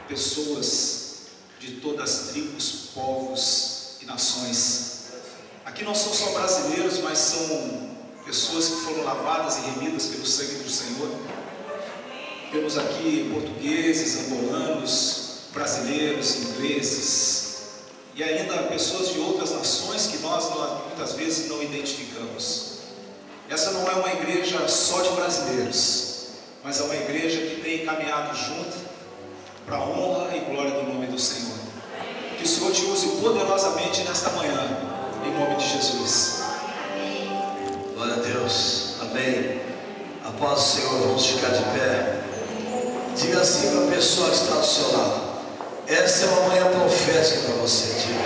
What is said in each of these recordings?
pessoas de todas as tribos, povos e nações. Aqui não são só brasileiros, mas são pessoas que foram lavadas e remidas pelo sangue do Senhor. Temos aqui portugueses, angolanos, brasileiros, ingleses e ainda pessoas de outras nações que nós muitas vezes não identificamos. Essa não é uma igreja só de brasileiros, mas é uma igreja que tem caminhado junto para a honra e glória do nome do Senhor. Que o Senhor te use poderosamente nesta manhã, em nome de Jesus. Glória a Deus, amém. A paz do Senhor, vamos ficar de pé. Diga assim para a pessoa que está do seu lado: essa é uma manhã profética para você. Diga.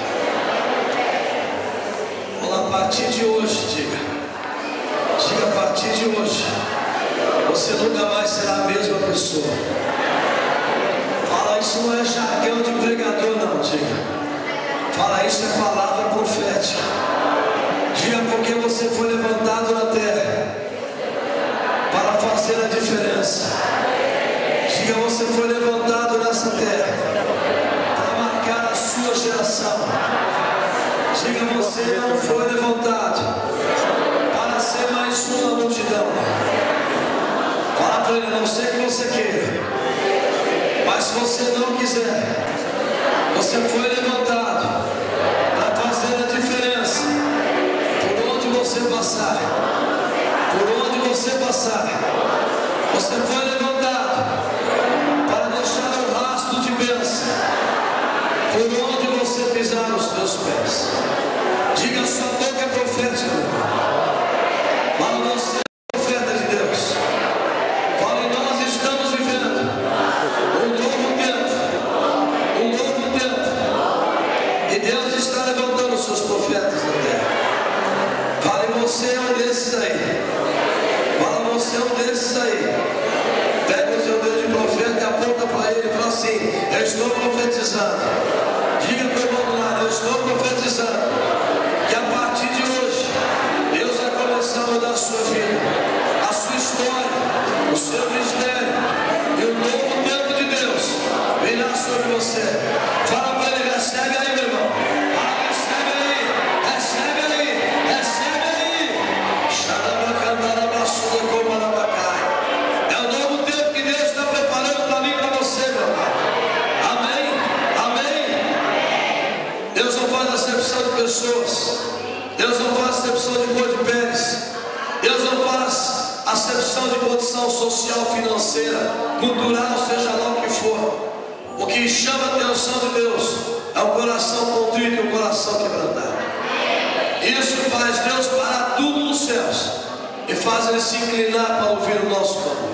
Vamos a partir de hoje, diga. Diga, a partir de hoje você nunca mais será a mesma pessoa. Fala, isso não é jargão de pregador, não. Diga. Fala, isso é palavra profética. Diga, porque você foi levantado na terra para fazer a diferença. Diga, você foi levantado nessa terra para marcar a sua geração. Diga, você não foi levantado para ser mais uma multidão. Fala para ele: não sei o que você queira, mas se você não quiser, você foi levantado para fazer a diferença. Por onde você passar, por onde você passar, você foi levantado para deixar um rastro de bênção por onde você pisar os seus pés. Diga, sua boca é profética, meu irmão. Fala, você é profeta de Deus. Fala, e nós estamos vivendo um novo tempo, um novo tempo, e Deus está levantando os seus profetas na terra. Fala, e você é um desses aí. Fala, você é um desses aí. Pega o seu dedo de profeta e aponta para ele e fala assim: eu estou profetizando. Diga para o irmão do lado: eu estou profetizando que a partir de hoje Deus vai começar a mudar a sua vida, a sua história, o seu ministério, e o novo tempo de Deus virá sobre você. Fala para ele: recebe aí, meu irmão. Fala, recebe aí, recebe aí, recebe aí. É o novo tempo que Deus está preparando para mim e para você, meu irmão. Amém? Amém? Deus não faz acepção de pessoas. Deus não faz acepção de cor de peles. Deus não faz acepção de condição social, financeira, cultural, seja lá o que for. O que chama a atenção de Deus é o coração contrito e o coração quebrantado. Isso faz Deus parar tudo nos céus e faz Ele se inclinar para ouvir o nosso clamor.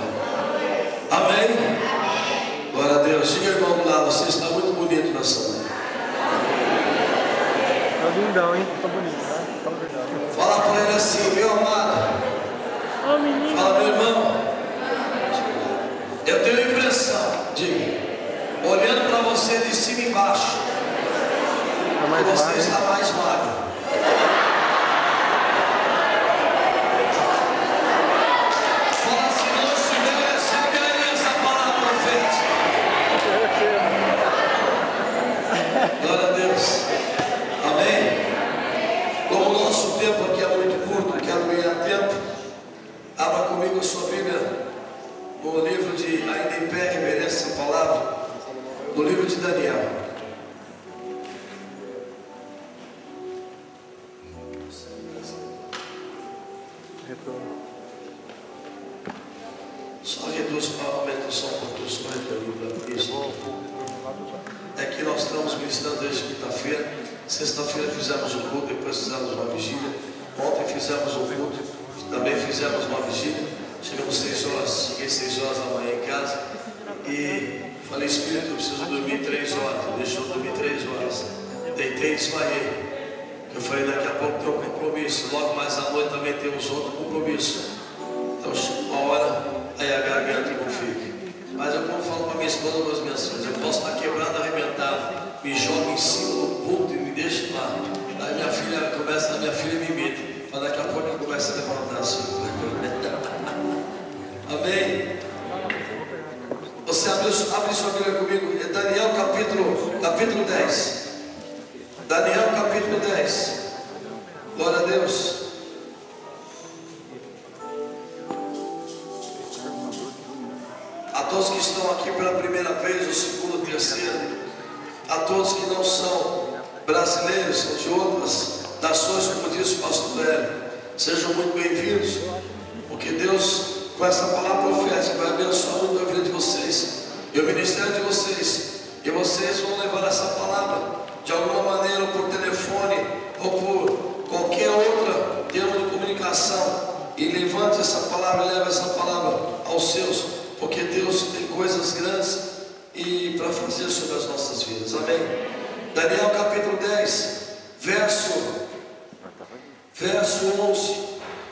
Amém? Glória a Deus. Diga, irmão do lado: você está muito bonito nessa manhã. Tá lindão, hein? Tá bonito, tá? Fala a verdade. Fala para ele assim: meu amado. Ô, menino. Fala, meu irmão. Eu tenho a impressão, diga, olhando para você de cima e embaixo, Tá mais que você magro, está mais magro. Fala, se não estiver, recebe aí essa palavra profética. Glória a Deus. Amém? Como o nosso tempo aqui é muito curto, quero ganhar tempo. Abra comigo a sua Bíblia no livro de, ainda em pé, reverência essa palavra, no livro de Daniel. retorno. Só reduz para aumenta só um pouquinho, só para isso. É que nós estamos ministrando desde quinta-feira. Sexta-feira fizemos um culto, depois fizemos uma vigília. Ontem fizemos um culto, também fizemos uma vigília. Chegamos 6 horas, cheguei 6 horas da manhã em casa e falei: Espírito, eu preciso dormir 3 horas. Deixou eu dormir 3 horas. Deitei e desmaiei. Eu falei: daqui a pouco tem um compromisso. Logo mais à noite também temos outro compromisso. Então chega uma hora, aí a garganta não fica. Mas eu, como falo para minha esposa, para as minhas filhas, eu posso estar quebrado, arrebentado, me joga em cima do púlpito e me deixa lá. Aí minha filha começa, a minha filha me imita, mas daqui a pouco ela começa a levantar assim. Amém? Você abre sua Bíblia comigo, é Daniel capítulo 10. Daniel capítulo 10. Glória a Deus. A todos que estão aqui pela primeira vez, ou segunda, ou terceira, a todos que não são brasileiros, são de outras nações, como disse o pastor Hélio, sejam muito bem-vindos, porque Deus, com essa palavra profética, vai abençoar muito a vida de vocês e o ministério de vocês, e vocês vão levar essa palavra de alguma maneira, ou por telefone, ou por qualquer outra termo de comunicação, e levante essa palavra, leve essa palavra aos seus, porque Deus tem coisas grandes e para fazer sobre as nossas vidas. Amém. Daniel capítulo 10, verso 11.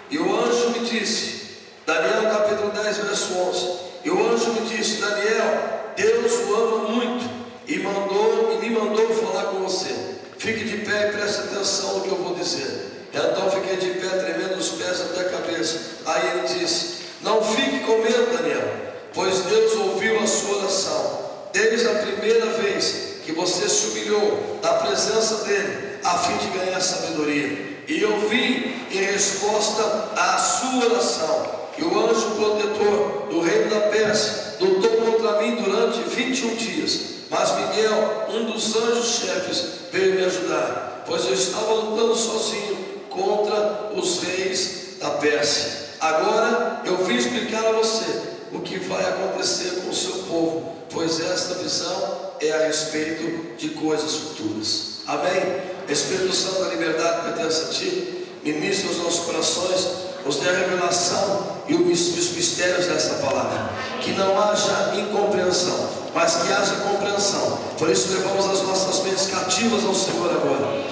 E o anjo me disse, Daniel capítulo 10, verso 11. E o anjo me disse, Daniel, Deus o ama muito e me mandou falar com você. Fique de pé e preste atenção no que eu vou dizer. Então fiquei de pé, tremendo os pés até a cabeça. Aí ele disse, não fique com medo, Daniel, pois Deus ouviu a sua oração. Desde a primeira vez que você se humilhou na presença dele, a fim de ganhar sabedoria. E eu vim em resposta à sua oração. E o anjo protetor do reino da Pérsia lutou contra mim durante 21 dias. Mas Miguel, um dos anjos chefes, veio me ajudar, pois eu estava lutando sozinho contra os reis da Pérsia. Agora eu vim explicar a você o que vai acontecer com o seu povo, pois esta visão é a respeito de coisas futuras. Amém? Espírito Santo da liberdade pertence a ti. Ministra os nossos corações, nos dê a revelação e os mistérios dessa palavra. Que não haja incompreensão, mas que haja compreensão. Por isso levamos as nossas mentes cativas ao Senhor agora.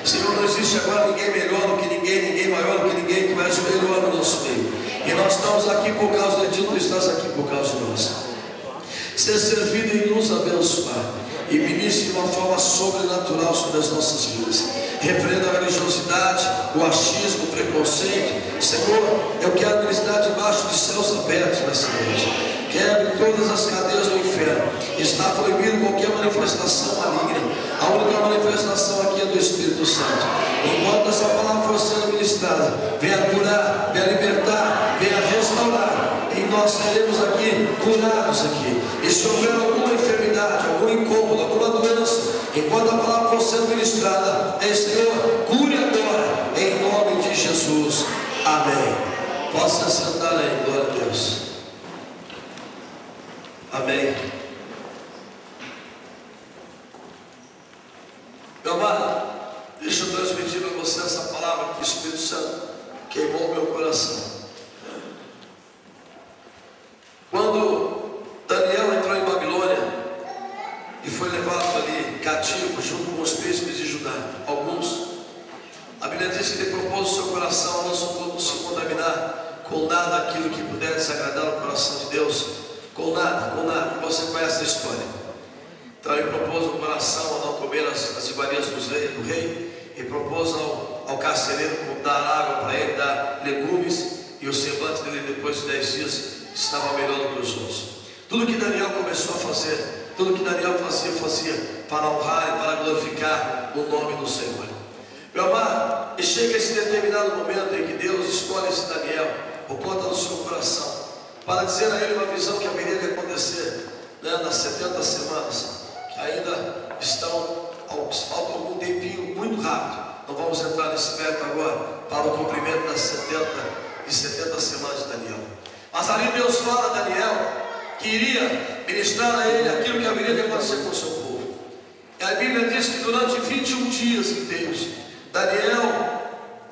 Senhor, não existe agora ninguém melhor do que ninguém maior do que ninguém, que és o melhor no nosso meio. E nós estamos aqui por causa de ti, tu estás aqui por causa de nós. Ser servido e nos abençoar, e ministre de uma forma sobrenatural sobre as nossas vidas. Repreenda a religiosidade, o achismo, o preconceito. Senhor, eu quero ministrar debaixo de céus abertos nessa noite. Quebre todas as cadeias do inferno. Está proibido qualquer manifestação maligna. A única manifestação aqui é do Espírito Santo. Enquanto essa palavra for sendo ministrada, venha curar, venha libertar, venha restaurar. E nós seremos aqui curados aqui. E se houver alguma enfermidade, algum incômodo, alguma doença, enquanto a palavra for sendo ministrada, Senhor, cure agora, em nome de Jesus. Amém. Possa sentar aí, glória a Deus. Amém. Meu amado, deixa eu transmitir para você essa palavra que o Espírito Santo queimou o meu coração. Quando Daniel entrou em Babilônia e foi levado ali cativo junto com os príncipes de Judá, alguns, a Bíblia diz que ele propôs o seu coração a não se contaminar com nada aquilo que puder desagradar o coração de Deus. Com nada, você conhece a história. Então ele propôs o coração a não comer as iguarias do rei, e propôs ao carcereiro dar água para ele, dar legumes, e o semblante dele depois de 10 dias estava melhor do que os outros. Tudo que Daniel começou a fazer, tudo que Daniel fazia para honrar e para glorificar o nome do Senhor. Meu amado, e chega esse determinado momento em que Deus escolhe esse Daniel, o ponta do seu coração, para dizer a ele uma visão que haveria de acontecer, nas 70 semanas, que ainda falta algum tempinho muito rápido. Não vamos entrar nesse mérito agora, para o cumprimento das 70 semanas de Daniel. Mas ali Deus fala a Daniel que iria ministrar a ele aquilo que haveria de acontecer com o seu povo. E a Bíblia diz que durante 21 dias inteiros, Daniel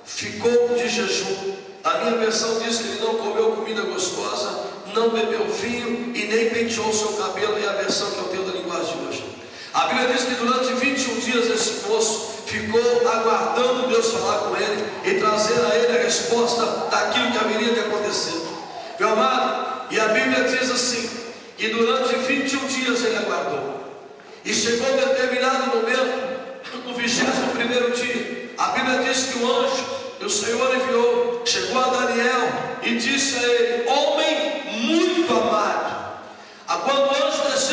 ficou de jejum. A minha versão diz que ele não comeu comida gostosa, não bebeu vinho e nem penteou o seu cabelo, e a versão que eu tenho da linguagem de hoje. A Bíblia diz que durante 21 dias esse moço ficou aguardando Deus falar com ele e trazer a ele a resposta daquilo que haveria de acontecer. Meu amado, e a Bíblia diz assim, que durante 21 dias ele aguardou. E chegou um determinado momento, no 21º dia, a Bíblia diz que o anjo que o Senhor enviou chegou a Daniel e disse a ele: homem muito amado. Quando o anjo desceu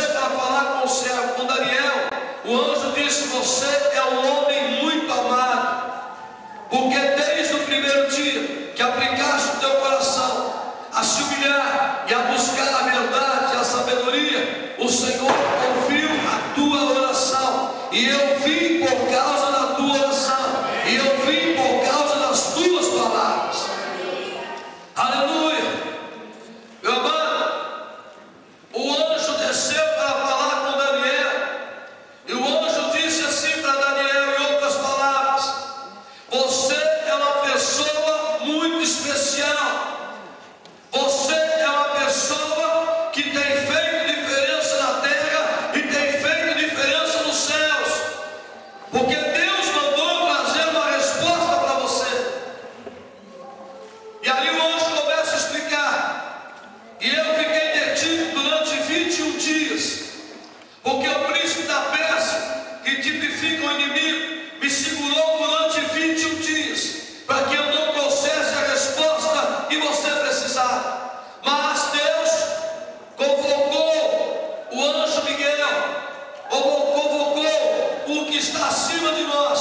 está acima de nós,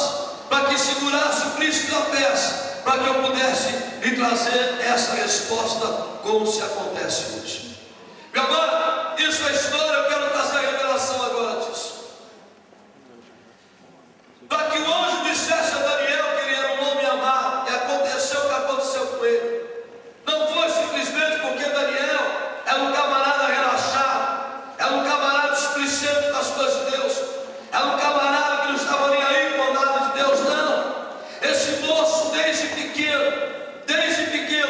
para que segurasse o príncipe da peça, para que eu pudesse lhe trazer essa resposta, como se acontece hoje. Meu amado, isso é história, eu quero trazer a revelação agora disso. Para que o anjo dissesse a Daniel que ele era um homem amado, e aconteceu o que aconteceu com ele. Não foi simplesmente porque Daniel era um camarada relaxado, era um camarada displicente das coisas de Deus, era um camarada que não estava nem aí com nada de Deus, não. Esse moço, desde pequeno,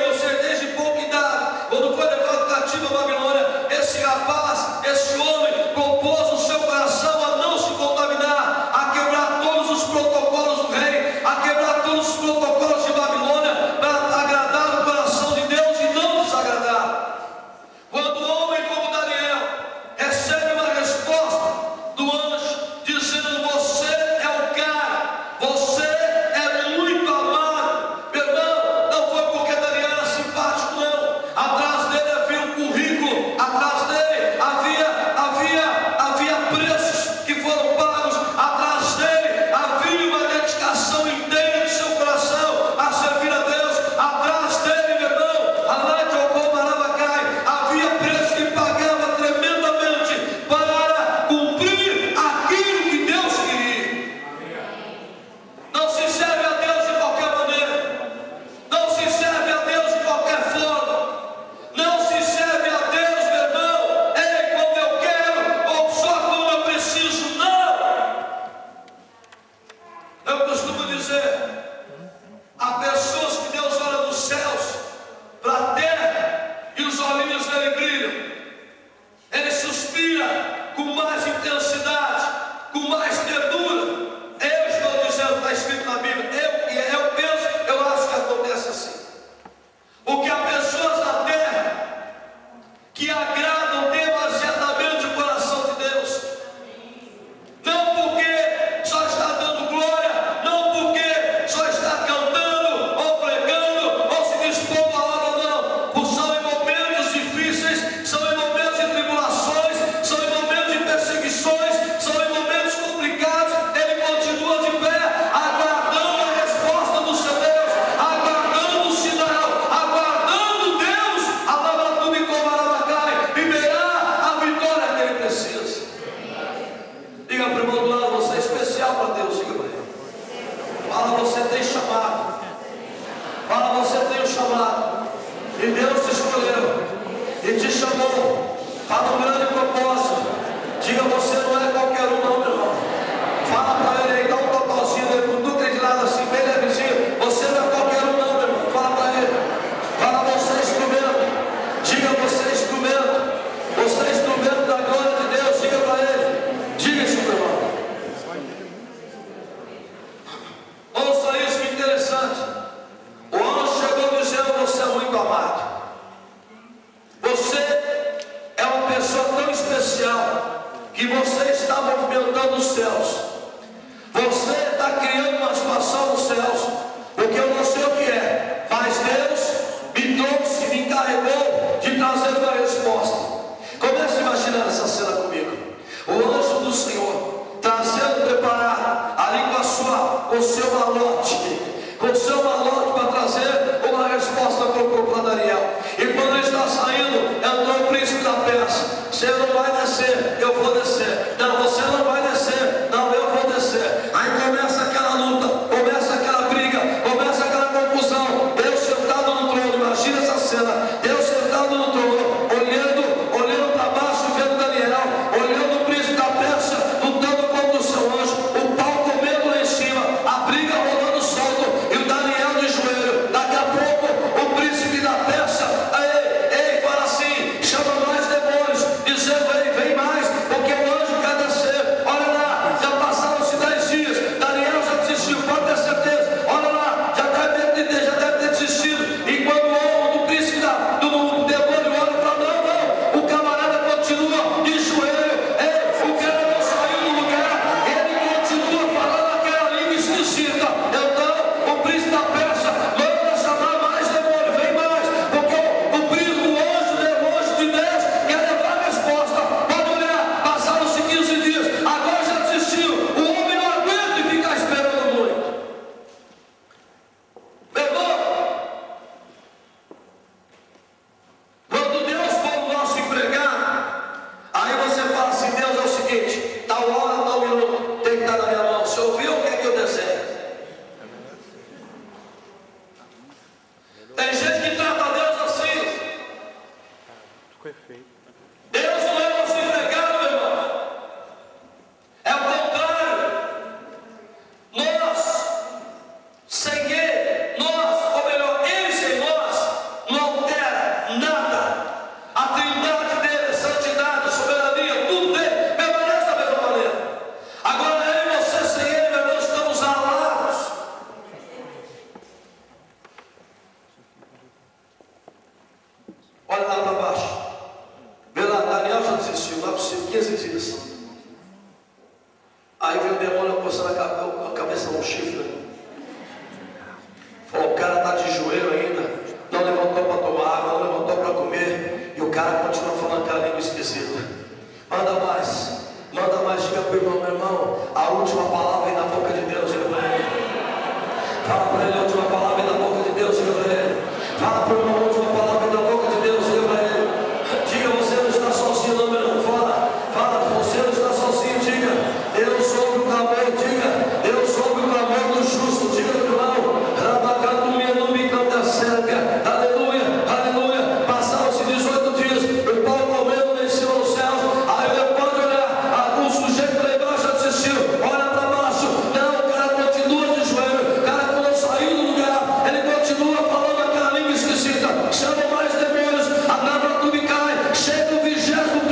ou seja, desde pouca idade, quando foi levado cativo a Babilônia, esse rapaz, esse homem, compôs o seu coração a não se contaminar, a quebrar todos os protocolos do rei, a quebrar todos os protocolos de Babilônia, para agradar o coração de Deus e não desagradar. Quando um homem como Daniel recebe uma resposta do anjo, dizendo: você é o cara, você é muito amado, meu irmão, não foi porque Daniel era simpático, não. Atrás dele havia um currículo, atrás dele havia preços que foram pagos, atrás dele havia uma dedicação inteira do seu coração a servir a Deus, atrás dele, meu irmão, havia preço que pagava tremendamente para cumprir aquilo que Deus queria. Não se serve a Deus de qualquer maneira, não se serve a Deus de qualquer forma, não se serve a Deus, meu irmão, quando eu quero ou só quando eu preciso, não. Eu costumo dizer, há pessoas que Deus olha dos céus para a terra e os olhinhos dele brilham, ele suspira com mais intensidade, com mais ternura. Eu estou dizendo, está escrito na Bíblia, eu penso, eu acho que acontece assim. Porque há pessoas na terra que agradam demasiadamente o coração de Deus, não porque só está dando glória, não porque só está cantando ou pregando ou se dispondo a obra, não. São em momentos difíceis, são em momentos de tribulações, são em momentos de perseguições, são em momentos complicados, ele continua de pé, aguardando a resposta do seu Deus, aguardando o sinal, aguardando Deus, a Labatube e Comarabacai, liberar a vitória que ele precisa. Diga para o irmão do lado: você é especial para Deus. Diga para ele. Fala: você tem chamado. Fala: você tem o chamado. E Deus te escolheu e te chamou para um grande propósito. Diga: você não é qualquer um, não, meu irmão. Fala para ele aí, dá um totozinho aí, cutuca ele de lado assim, bem levezinho. Você não é qualquer um, não, meu irmão. Fala para ele. Fala: você é instrumento. Diga: você é instrumento. Você é instrumento da glória de Deus. Diga para ele. Diga isso, meu irmão. Ouça isso, que interessante. O anjo chegou dizendo: você é muito amado. Você é uma pessoa tão especial que você está movimentando os céus. Você está criando uma situação nos céus, porque eu não sei o que é, mas Deus me trouxe, me encarregou de trazer uma resposta. Comece a imaginar essa cena comigo. O anjo do Senhor trazendo, preparar ali com o seu malote para trazer uma resposta para Daniel. E quando ele está saindo, entrou o príncipe da peça. Você não vai descer, eu vou descer. Não, você não vai descer, não, eu vou descer. Aí começa aquela luta, começa aquela briga, começa aquela confusão. Deus sentado no trono, imagina essa cena. Deus sentado no trono, olhando para baixo, vendo Daniel, olhando o príncipe da peça, no A última palavra vem da boca de Deus, diga para ele. Fala para ele, a última palavra vem da boca de Deus, diga para ele. Fala para o irmão, a última palavra vem da boca de Deus, diga para ele. Diga, você não está sozinho, não, meu irmão. Fala, você não está sozinho, diga. Deus ouve o clamor, diga. Deus ouve o clamor do justo, diga para o irmão. Rabacatumia no bico da cega. Aleluia, aleluia. Passaram-se 18 dias, o pau comendo em cima dos céus. Aí ele pode olhar, o sujeito lá embaixo já desistiu. Olha para baixo, não, o cara continua de joelho. O cara não saiu do lugar, ele continua falando aquela língua esquisita. Chama mais demônios, a Nabatubi cai. Chega o 21º,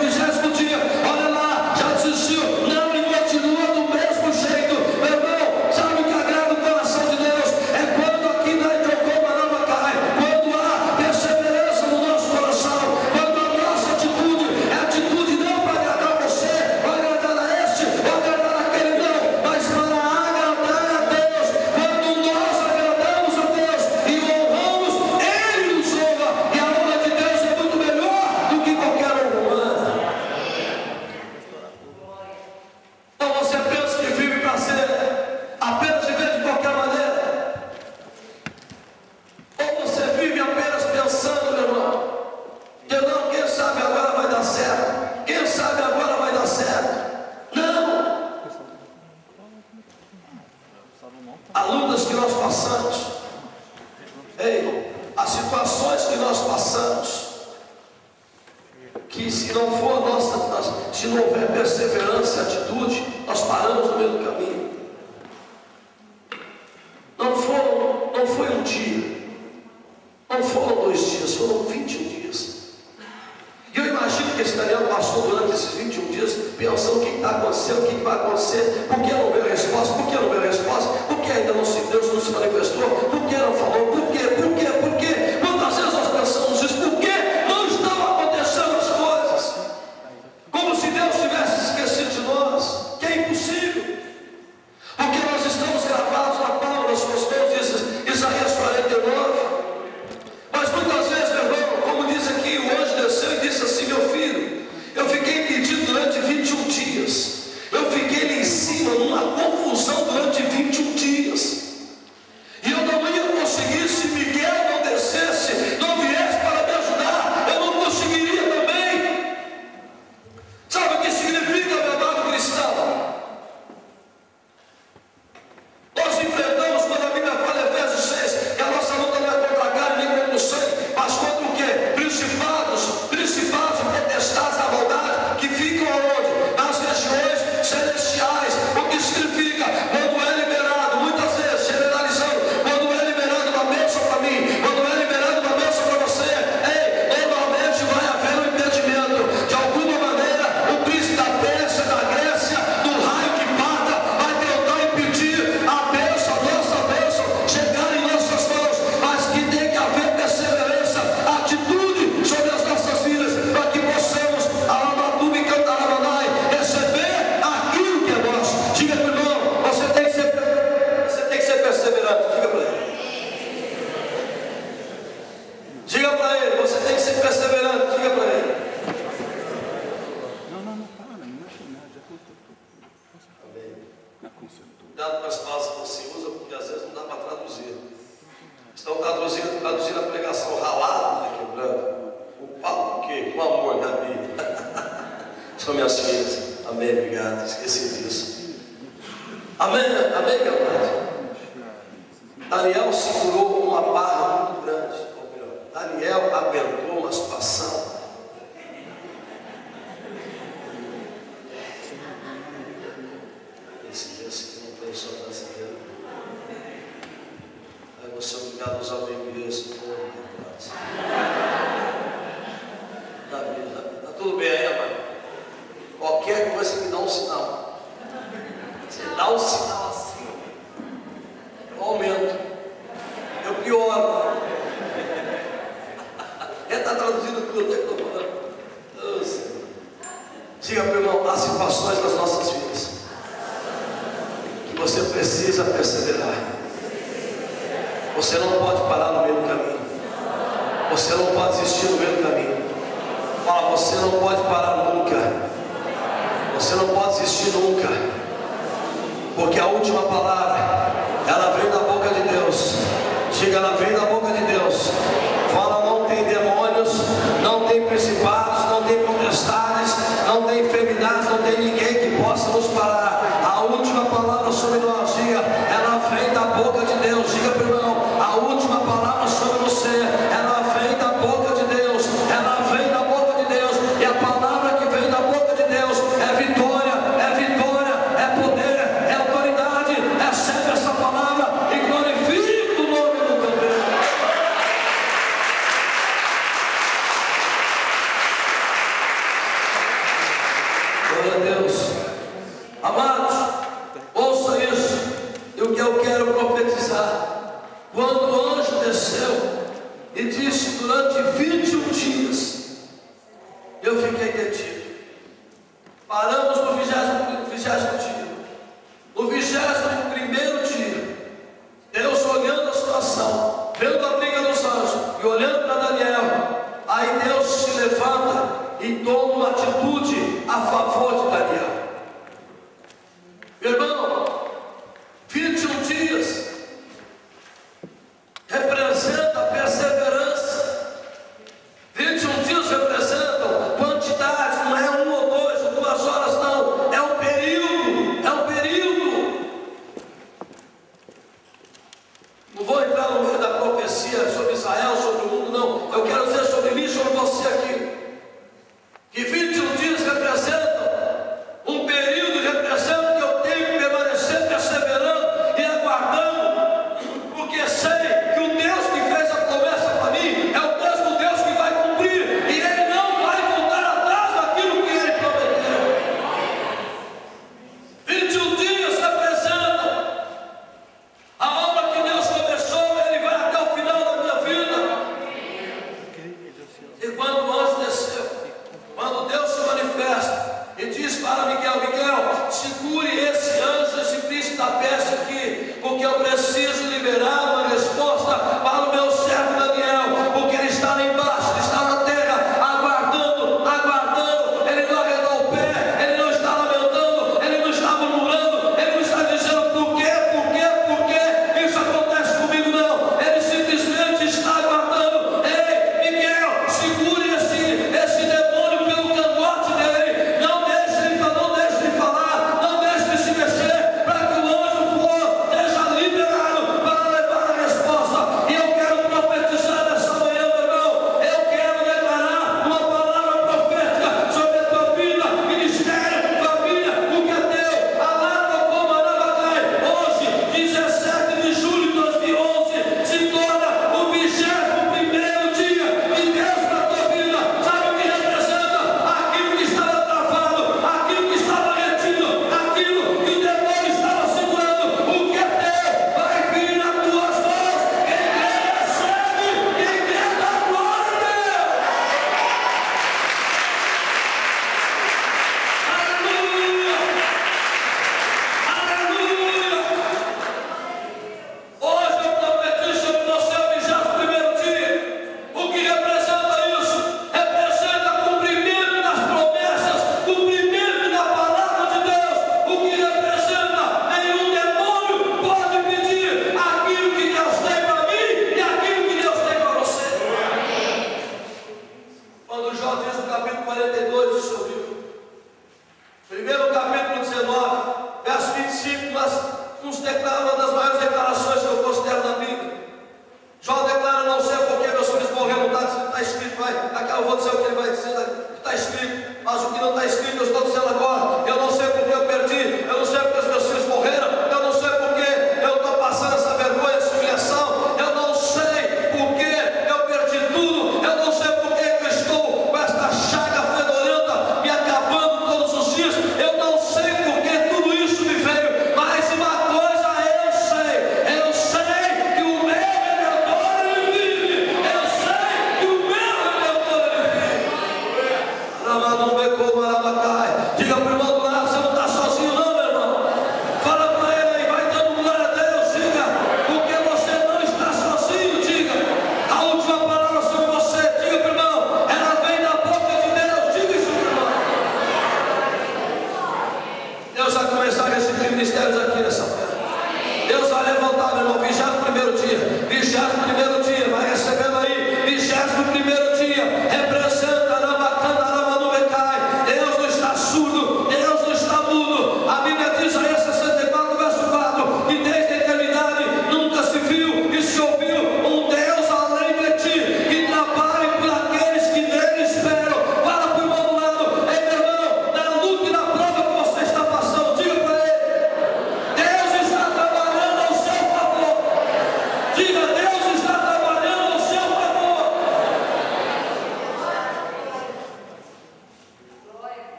20º dia. Olha lá, já desistiu. Não, ele continua do mesmo jeito. Meu irmão, sabe o que agrada o coração de Deus? É quando aqui na Itrocoma não cai. Quando há perseverança no nosso coração. Quando a nossa atitude é atitude não para agradar você, para agradar a este, para agradar aquele, não, mas para agradar a Deus. Quando nós agradamos a Deus e honramos, Ele nos honra. E a honra de Deus é muito melhor do que qualquer honra humana. Então você pensa que vive para ser apenas viver de qualquer maneira? Ou você vive apenas pensando, meu irmão, que não, quem sabe agora vai dar certo? Quem sabe agora vai dar certo? Não! As lutas que nós passamos, ei, as situações que nós passamos, que se não for se não houver perseverança e atitude, nós paramos no meio do caminho. Não foi um dia, não foram 2 dias, foram 21 dias. E eu imagino que esse Daniel passou durante esses 21 dias pensando o que está acontecendo, o que vai acontecer, por que não veio a resposta, por que não veio a resposta, por que ainda não se Deus não se manifestou, por que não falou, por quê? Quantas vezes nós pensamos isso, por que não estão acontecendo as coisas? Como se Deus tivesse esquecido de nós, que é impossível. Porque nós estamos gravados na palma das suas mãos, diz Isaías 49. Mas muitas vezes, meu irmão, como diz aqui, o anjo desceu e disse assim: meu filho, eu fiquei impedido durante 21 dias. Eu fiquei lá em cima numa confusão durante 21 dias. E eu não ia conseguir, se Miguel não descesse, não viesse para me ajudar, eu não conseguiria também. Sabe o que significa, meu amado cristão? Nós enfrentamos, quando a Bíblia fala em Efésios 6, que a nossa luta não é contra a carne nem contra o sangue, mas contra o quê? Principados e potestades da maldade, que ficam aonde? Nas regiões celestiais. O que significa? Quando é liberado, muitas vezes, generalizando, quando é liberado uma bênção para mim, quando é liberado uma bênção para você, ei, normalmente vai haver um impedimento. De alguma maneira, o príncipe da Pérsia, da Grécia, do raio que mata, vai tentar impedir a bênção, a nossa bênção, chegar em nossas mãos. Mas que tem que haver perseverança, atitude sobre as nossas vidas, para que possamos, Alabatuba e Cantaramanai, receber aquilo que é nosso. Diga para o irmão, você tem que ser perseverante. Diga para ele. Diga para ele, você tem que ser perseverante. Diga para ele. Cuidado com as palavras que você usa, porque às vezes não dá para traduzir. Estão traduzindo a pregação ralada, né, quebrando. O pau o quê? Com amor, Gabi. São minhas filhas. Amém, obrigado. Esqueci disso. Amém, amém, meu pai. Daniel segurou uma barra muito grande. Ou melhor, Daniel aguentou uma situação. Esse não tem só brasileiro. Aí você é obrigado a usar o inglês. Davi, tá tudo bem aí, amado? Qualquer coisa que dá um sinal. Você dá um sinal assim, eu aumento, eu pioro. Ele está traduzindo tudo até que eu estou falando. Diga para o irmão, há situações nas nossas vidas que você precisa perseverar. Você não pode parar no meio do caminho. Você não pode desistir no meio do caminho. Fala, você não pode parar nunca. Você não pode desistir nunca. porque a última palavra, ela vem da boca de Deus. Diga, ela vem da boca de Deus. Fala, não tem demônios, não tem principados, não tem potestades, não tem enfermidades, não tem ninguém que possa nos parar. A última palavra sobre nós, diga, ela vem da boca de Deus. Diga para o irmão, a última palavra sobre você, ela vem da boca de Deus. Ela vem da boca de Deus. E a palavra que vem da boca de Deus é vitória, é poder, é autoridade. Recebe essa palavra e glorifique o nome do teu Deus. Glória a Deus. Amados, ouça isso. E o que eu quero profetizar: quando o anjo desceu e disse durante 21 dias, eu fiquei detido. Paramos no 20º dia. No 21º dia, Deus olhando a situação, vendo a briga dos anjos e olhando para Daniel, aí Deus se levanta e toma uma atitude a favor de Daniel. Irmão, 21 dias representa perseverança. 21 dias representam quantidade, não é 1 ou 2 ou 2 horas, não. É um período, é um período. Não vou entrar no meio da profecia sobre Israel, sobre o mundo, não. Eu quero dizer sobre mim, sobre você aqui. Que 21 dias representam um período, representa que eu tenho que permanecer perseverando e aguardando, porque sei que o Deus que fez a promessa para mim é o mesmo Deus que vai cumprir, e Ele não vai voltar atrás daquilo que Ele prometeu. 21 dias representam a obra que Deus começou, Ele vai até o final da minha vida. E quando o anjo desceu, quando Deus se manifesta e diz para Miguel: Miguel, segure esse anjo, esse príncipe da peste aqui, porque eu preciso liberar uma resposta para o meu servo Daniel, porque ele está lá embaixo, ele está na terra, aguardando, aguardando. Ele não arredou o pé, ele não está lamentando, ele não está murmurando, ele não está dizendo por quê, isso acontece comigo, não. Ele simplesmente está aguardando. Ei, Miguel, segure esse demônio pelo cangote dele, não deixe de falar, não deixe de se mexer, para que o anjo esteja liberado para levar a resposta.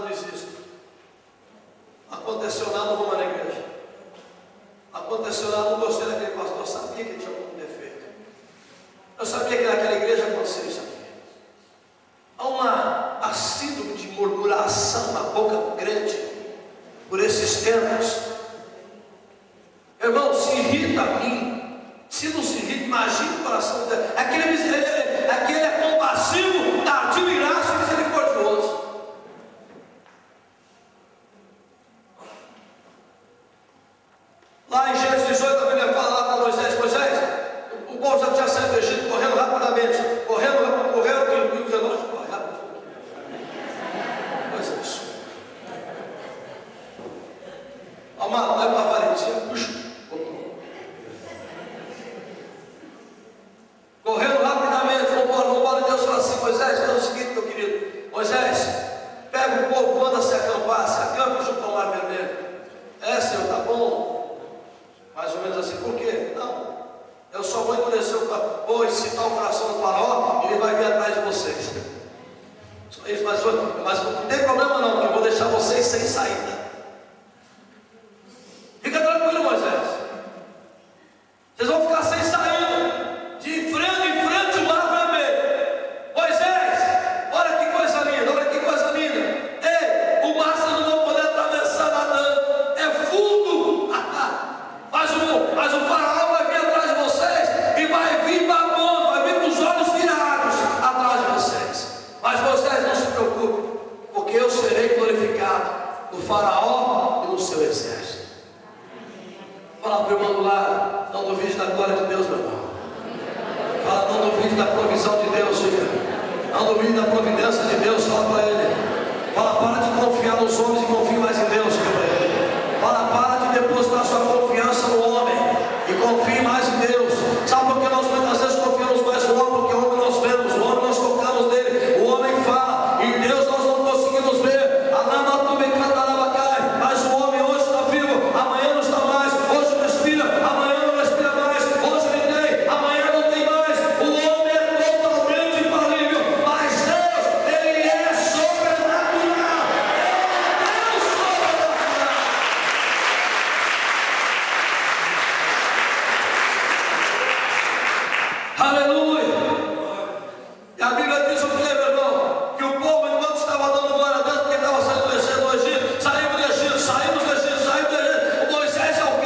desisto. Aconteceu nada, vou na igreja. Aconteceu nada, não gostei daquele pastor, eu sabia que tinha algum defeito. Eu sabia que naquela igreja aconteceu isso aqui. Há uma assíduo de murmuração na boca grande por esses tempos. Irmão, se irrita a mim. Se não se irrita, imagina o coração dele. Aquele é compassivo, tardio em graça e misericordioso. Lá em Gênesis 18, a Bíblia fala lá para Moisés: Moisés, o povo já tinha saído do Egito correndo rapidamente, correndo e o relógio corre rápido. Coisa absurda. Amado, leva a varetinha, puxa. Correndo rapidamente, vambora. Deus fala assim: Moisés, faz o seguinte, meu querido. Moisés, pega o povo, manda se acampar, se acampa junto ao Mar Vermelho. Senhor, tá bom. Mais ou menos assim, por quê? Não, eu só vou endurecer vou excitar o coração do faraó e ele vai vir atrás de vocês. Só isso, mas não tem problema não, porque eu vou deixar vocês sem saída. Fica tranquilo, Moisés. Vocês vão ficar sem saída, de frente em frente o Mar Vermelho. Moisés, olha que coisa linda, olha que coisa linda. Ei, o mar vocês não vão poder atravessar nadando, é fundo. Mas o faraó vai vir atrás de vocês e vai vir babando, vai vir com os olhos virados atrás de vocês. Mas Moisés, não se preocupe, porque eu serei glorificado no faraó e no seu exército. Fala para o irmão do lado: não duvide da glória de Deus, meu irmão. Fala: não duvide da provisão de Deus, diga. Não duvide da providência de Deus, fala para ele. Fala: para de confiar nos homens e confie mais em Deus, diga para ele. Fala: para de depositar sua confiança no homem e confie mais em Deus. Sabe por que nós muitas vezes confiamos mais no homem? Porque o homem nós vemos, o homem nós tocamos nele, o homem fala, e Deus nós não conseguimos ver. Mas o homem hoje está vivo, amanhã não está mais, hoje respira, amanhã não respira mais, hoje ele tem, amanhã não tem mais. O homem é totalmente infalível, mas Deus, ele é sobrenatural. Deus sobrenatural. Aleluia. E a Bíblia diz o que, meu irmão? Que o povo, enquanto estava dando glória a Deus, porque estava saindo do Egito, saímos do Egito. Moisés é o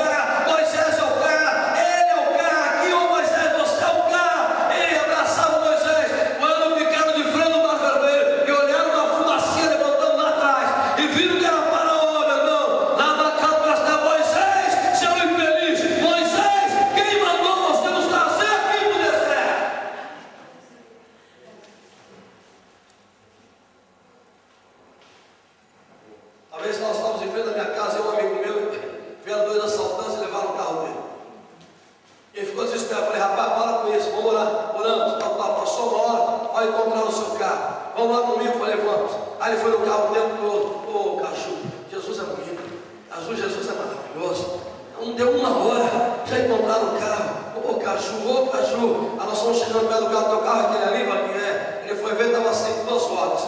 cara, ele é o cara. Aqui, ô Moisés, você é o cara. Ele abraçava Moisés. Quando ficaram de frente do Mar Vermelho e olharam uma fumacinha levantando lá atrás e viram que era Faraó, meu irmão, lá na casa do Moisés, seu infeliz, Moisés, quem mandou você nos trazer aqui do deserto? Talvez nós estávamos em frente da minha casa, eu e um amigo meu, vieram dois assaltantes e levaram o carro dele. Ele ficou desesperado. Falei: rapaz, para com isso, vamos orar. Oramos, passou uma hora, vai encontrar o seu carro. Vamos lá comigo. Falei: vamos. Aí ele foi no carro o tempo todo. Ô, Caju, Jesus é bonito. Jesus é maravilhoso. Não deu uma hora, já encontraram o carro. Ô, Caju. Aí nós fomos chegando perto do carro, teu carro aquele ali, Maguinha. Ele foi ver, estava sem 2 rodas.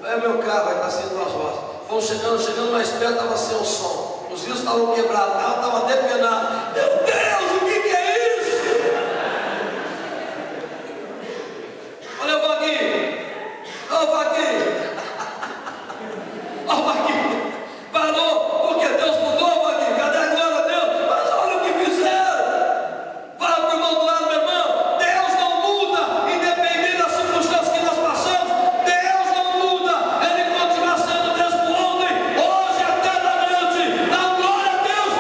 É meu carro, vai estar sem 2 rodas. Fomos chegando mais perto, estava sem o som. Os rios estavam quebrados, o carro estava depenado. Meu Deus, o que é isso? Olha o Vaguinho. Parou, porque Deus mudou, Vaguinho. Cadê a glória a Deus? Mas olha o que fizeram. Fala para o irmão do lado, meu irmão. Deus não muda, independente das circunstâncias que nós passamos. Deus não muda, Ele continua sendo Deus por ontem, hoje, eternamente. Dá glória a Deus.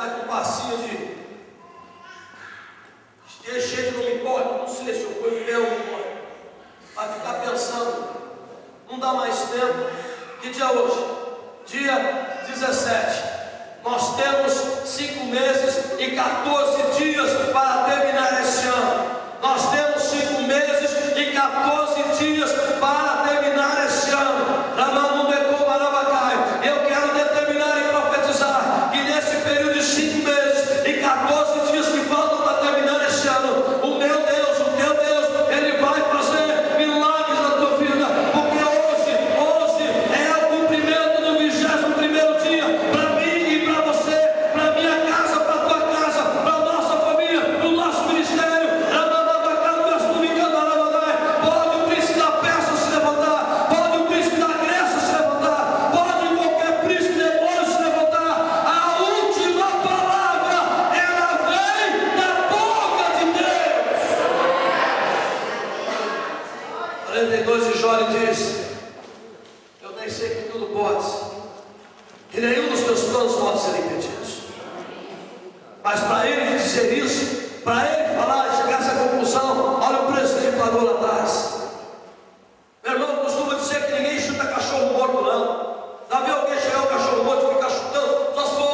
está com passinha de cheio de não me importa, não sei se eu fui meu, vai ficar pensando, não dá mais tempo. Que dia é hoje? Dia 17. Nós temos 5 meses e 14 dias para terminar este ano. Nós temos 5 meses e 14 dias para terminar este ano. Eu quero determinar e profetizar que nesse período de 5 meses e 14 dias que faltam para terminar este ano, o meu Deus, o teu Deus, Ele vai fazer milagres na tua vida, porque hoje é o cumprimento do 21º dia, para mim e para você, para minha casa, para a tua casa, para a nossa família, para o nosso ministério. Pode o príncipe da Pérsia se levantar, pode o príncipe da Grécia se levantar, pode qualquer príncipe demônio se levantar. A última palavra, ela vem da boca de Deus. 42 de Jó diz: eu nem sei que tudo podes, e nenhum dos teus planos pode ser impedidos. Mas para ele dizer isso, para ele falar e chegar a essa conclusão, olha o preço que ele pagou lá atrás. Meu irmão costuma dizer que ninguém chuta cachorro morto, não. Já viu alguém chegar um cachorro morto e ficar chutando? Só se for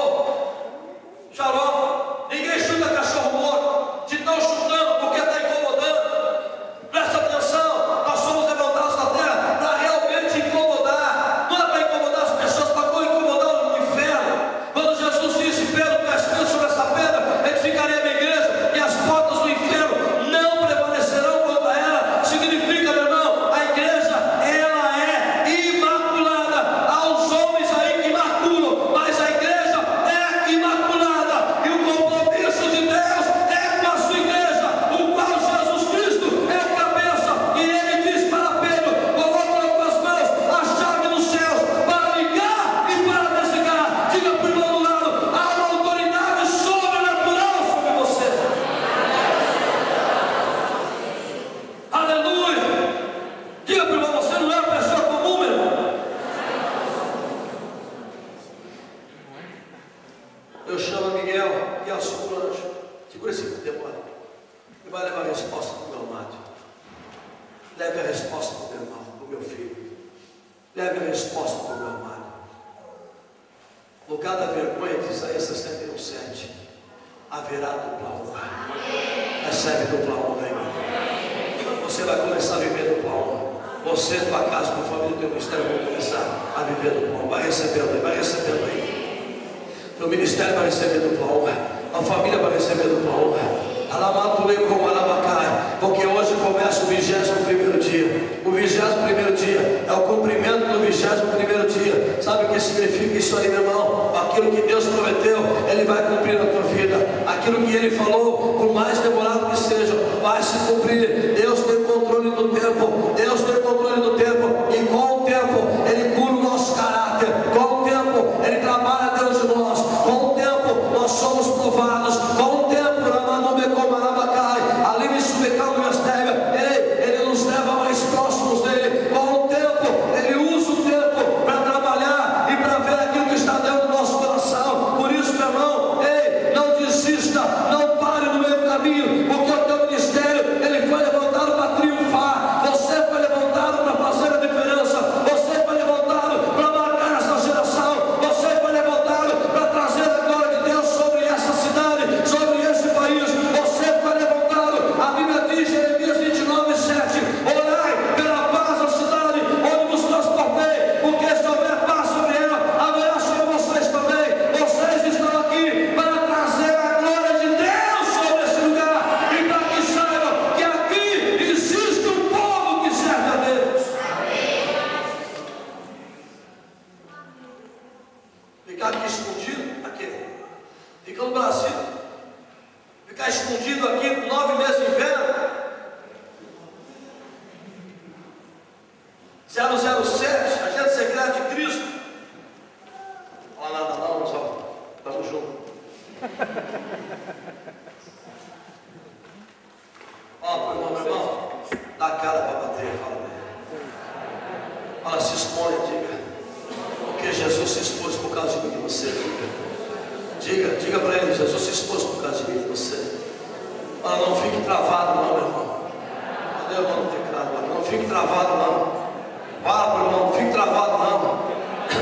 xarope. Ninguém chuta cachorro morto. Se estão chutando porque está incomodando, presta atenção, nós somos levantados na terra para realmente incomodar. Não é para incomodar as pessoas, para incomodar o inferno. Quando Jesus disse: Pedro, está escrito sobre essa pedra, edificarei a minha igreja, e as portas do inferno não prevalecerão contra ela. Significa, meu irmão, a igreja, ela é imaculada. Há os homens aí que maculam, mas a igreja é imaculada, e o compromisso de Deus é com a sua igreja, o qual Jesus Cristo é o cabeça. E ele diz para Pedro: coloca com as mãos a chave dos céus para ligar e para desligar. Diga para o irmão do lado: há uma autoridade sobrenatural sobre você. Aleluia. Diga para o irmão: você não é uma pessoa comum, meu irmão. Eu chamo Miguel, e segura o anjo. Segura esse demônio. Ele vai levar a resposta para o meu amado. Leve a resposta para o meu irmão, para o meu filho. Leve a resposta para o meu amado. Lugar da vergonha de Isaías 61:7. Haverá dupla honra. Recebe dupla honra, irmão. Você vai começar a viver dupla honra. Você, tua casa, tua família, teu ministério vão começar a viver dupla honra. Vai recebendo aí, vai recebendo aí. Teu ministério vai receber dupla honra. A família vai receber dupla honra. Porque hoje começa o 21º dia. O 21º dia é o cumprimento do 21º dia. Sabe o que significa isso aí, meu irmão? Aquilo que Deus prometeu, Ele vai cumprir na tua vida. Aquilo que Ele falou, por mais demorado que seja, vai se cumprir. Deus tem controle do tempo. Deus tem controle do tempo. E com o tempo Ele cura o nosso caráter. Com o tempo Ele trabalha dentro de nós. Com o tempo nós somos provados. Com o tempo, ali me subecando minhas terras, Ele nos leva mais próximos dele. Com o tempo, Ele usa o tempo para trabalhar e para ver aquilo que está dentro do nosso coração. Por isso, meu irmão, não desista, não pare no meio do caminho, porque o teu ministério, ele foi levantado para triunfar. Você foi levantado para fazer a diferença. Você foi levantado para marcar essa geração. Você foi levantado para trazer a glória de Deus sobre essa cidade, sobre esse país. Você foi levantado. A Bíblia diz, Jeremias 29:7: orai pela paz da cidade onde vos transportei, porque se houver paz sobre ela, haverá sobre vocês também. Vocês estão aqui para trazer a glória de Deus sobre esse lugar, e para que saibam que aqui existe um povo que serve a Deus. Ficar aqui escondido, aqui, fica no Brasil, ficar escondido aqui por 9 meses de inverno. 007, agente secreto de Cristo. Olha lá, não, estamos juntos. Ó, meu irmão, dá a cara para bater, fala bem. Fala, se expõe, diga. Porque Jesus se expôs por causa de mim e você, diga. Diga para ele: Jesus se expôs por causa de mim, de você. Fala, não fique travado não, meu irmão. Cadê o irmão do teclado? Não fique travado não. Fala para o irmão, não fique travado não.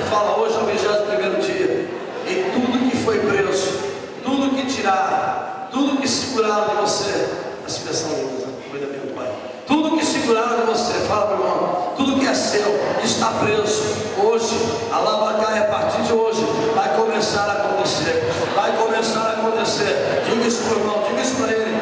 Fala, hoje é o 21º dia. E tudo que foi preso, tudo que tiraram, tudo que seguraram de você, a expressão linda, cuida bem do Pai. Tudo que seguraram de você, fala para o irmão, tudo que é seu, está preso. Hoje, a Labacá, a partir de hoje, vai começar a acontecer. Vai começar a acontecer. Diga isso para o irmão, diga isso para ele.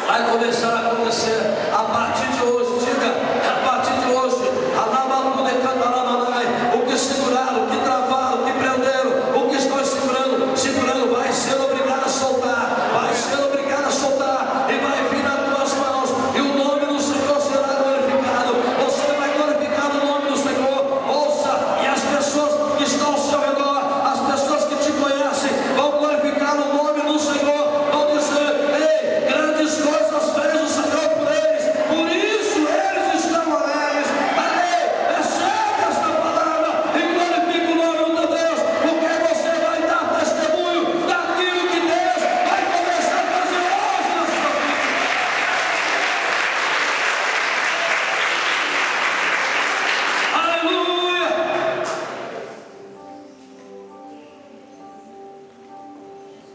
Vai começar a acontecer a partir de hoje. Diga, a partir de hoje, a Labacuda e Cantaramanai, o que seguraram, o que travaram, o que prenderam, o que estão segurando, vai ser obrigado a soltar. Vai ser obrigado a soltar. E vai vir nas tuas mãos. E o nome do Senhor será glorificado. Você vai glorificar o nome do Senhor. Ouça, e as pessoas que estão ao seu redor, as pessoas que te conhecem, vão glorificar o nome do Senhor. Vão dizer: ei, grandes coisas fez o Senhor por eles. Por isso eles estão alegres. Ei, recebe esta palavra e glorifica o nome do Deus. Porque você vai dar testemunho daquilo que Deus vai começar a fazer hoje na sua vida. Aleluia!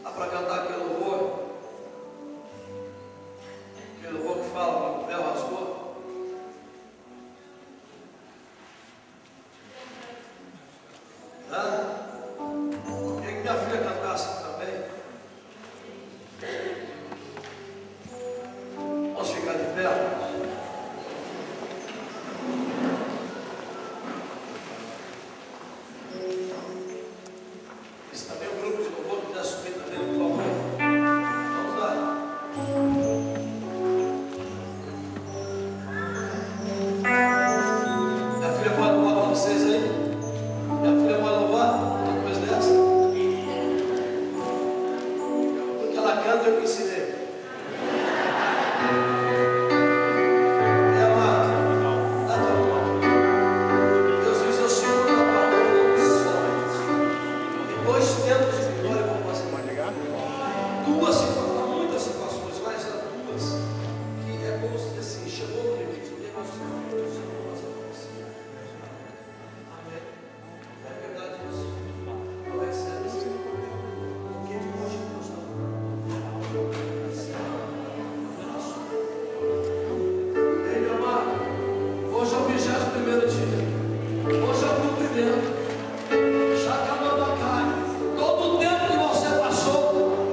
Dá para cantar aquele louvor? Aquele louvor que fala quando o véu rasgou? Hã? Queria que minha filha cantasse também. Vamos ficar de pé. Esse também é um grupo de louvor que quiser subir também, por favor. Vamos lá. Minha filha pode louvar para vocês aí? Minha filha pode louvar depois dessa? Porque ela canta, eu que ensinei. Ela dá tua mão. Deus diz: eu seguro na tua mão só. Depois tempos de vitória vão passar. Duas situações, muitas situações, mas há duas que é como se assim, chegou no limite. Deus não passa para você. Amém. É verdade isso. Não recebe isso. Porque hoje Deus não. Ei, meu amado, hoje é o 21º dia. Hoje é o cumprimento. Já acabou a carne. Todo o tempo que você passou,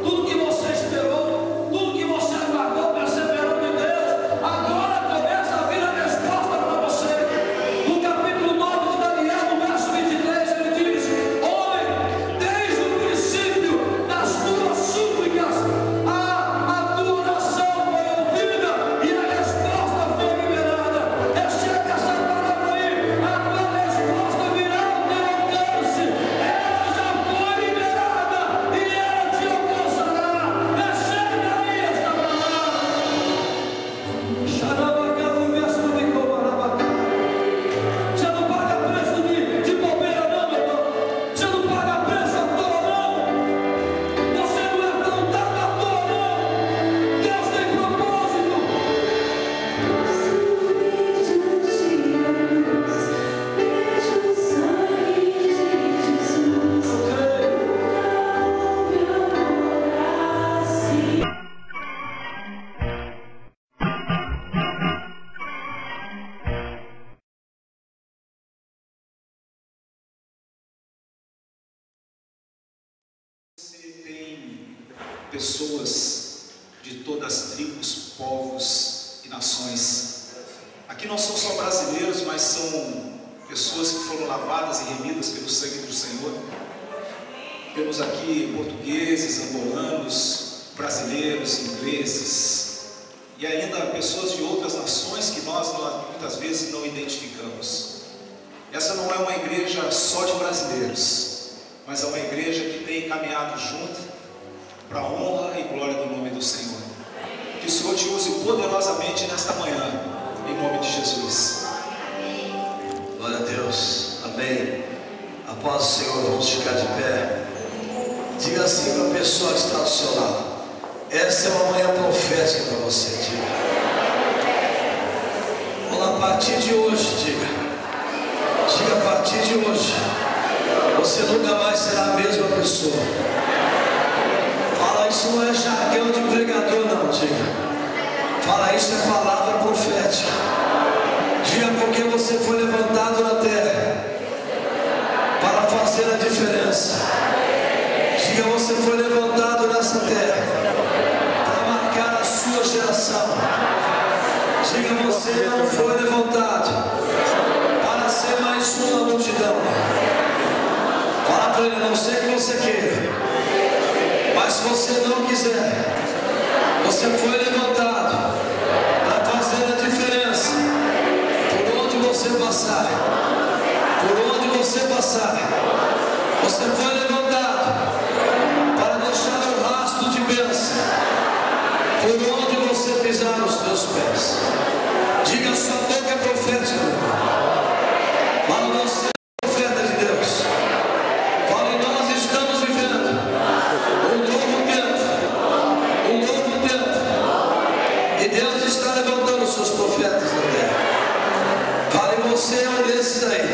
tudo que você esperou, tudo que você aguardou, perseverando em Deus, agora começa a vir a resposta para você. No capítulo 9 de Daniel, no verso 23, ele diz: homem, desde o princípio das tuas súplicas, a tua oração foi ouvida e a resposta foi liberada. Recebe essa palavra aí, a tua resposta virá ao teu alcance. Ela já foi liberada e ela te alcançará. Recebe aí esta palavra. Xarabacá, no verso do Micomarabacá. Você não paga preço de bobeira não, meu irmão. Você não paga preço à toa não. Você não é plantado à toa não. Deus tem propósito. Você tem pessoas de todas as tribos, povos e nações. Aqui não são só brasileiros, mas são pessoas que foram lavadas e remidas pelo sangue do Senhor. Temos aqui portugueses, angolanos, brasileiros, ingleses e ainda pessoas de outras nações que nós muitas vezes não identificamos. Essa não é uma igreja só de brasileiros, mas é uma igreja que tem caminhado junto para a honra e glória do nome do Senhor. Que o Senhor te use poderosamente nesta manhã, em nome de Jesus. Glória a Deus. Amém. Após o Senhor, vamos ficar de pé. Diga assim para a pessoa que está do seu lado: essa é uma manhã profética para você. Diga. Vamos, a partir de hoje, diga. Diga, a partir de hoje, você nunca mais será a mesma pessoa. Fala, isso não é jargão de pregador, não. Diga. Fala, isso é palavra profética. Diga, porque você foi levantado na terra para fazer a diferença. Diga, você foi levantado nessa terra para marcar a sua geração. Diga, você não foi levantado para ser mais uma multidão. Fala para ele: não sei o que você queira, mas se você não quiser, você foi levantado para fazer a diferença. Por onde você passar, por onde você passar, você foi levantado para deixar um rastro de bênção por onde você pisar os seus pés. Diga, sua boca é profética, meu irmão. Fala, você é profeta de Deus. Fala, nós estamos vivendo um novo tempo. Um novo tempo. E Deus está levantando os seus profetas na terra. Fala, você é um desses aí.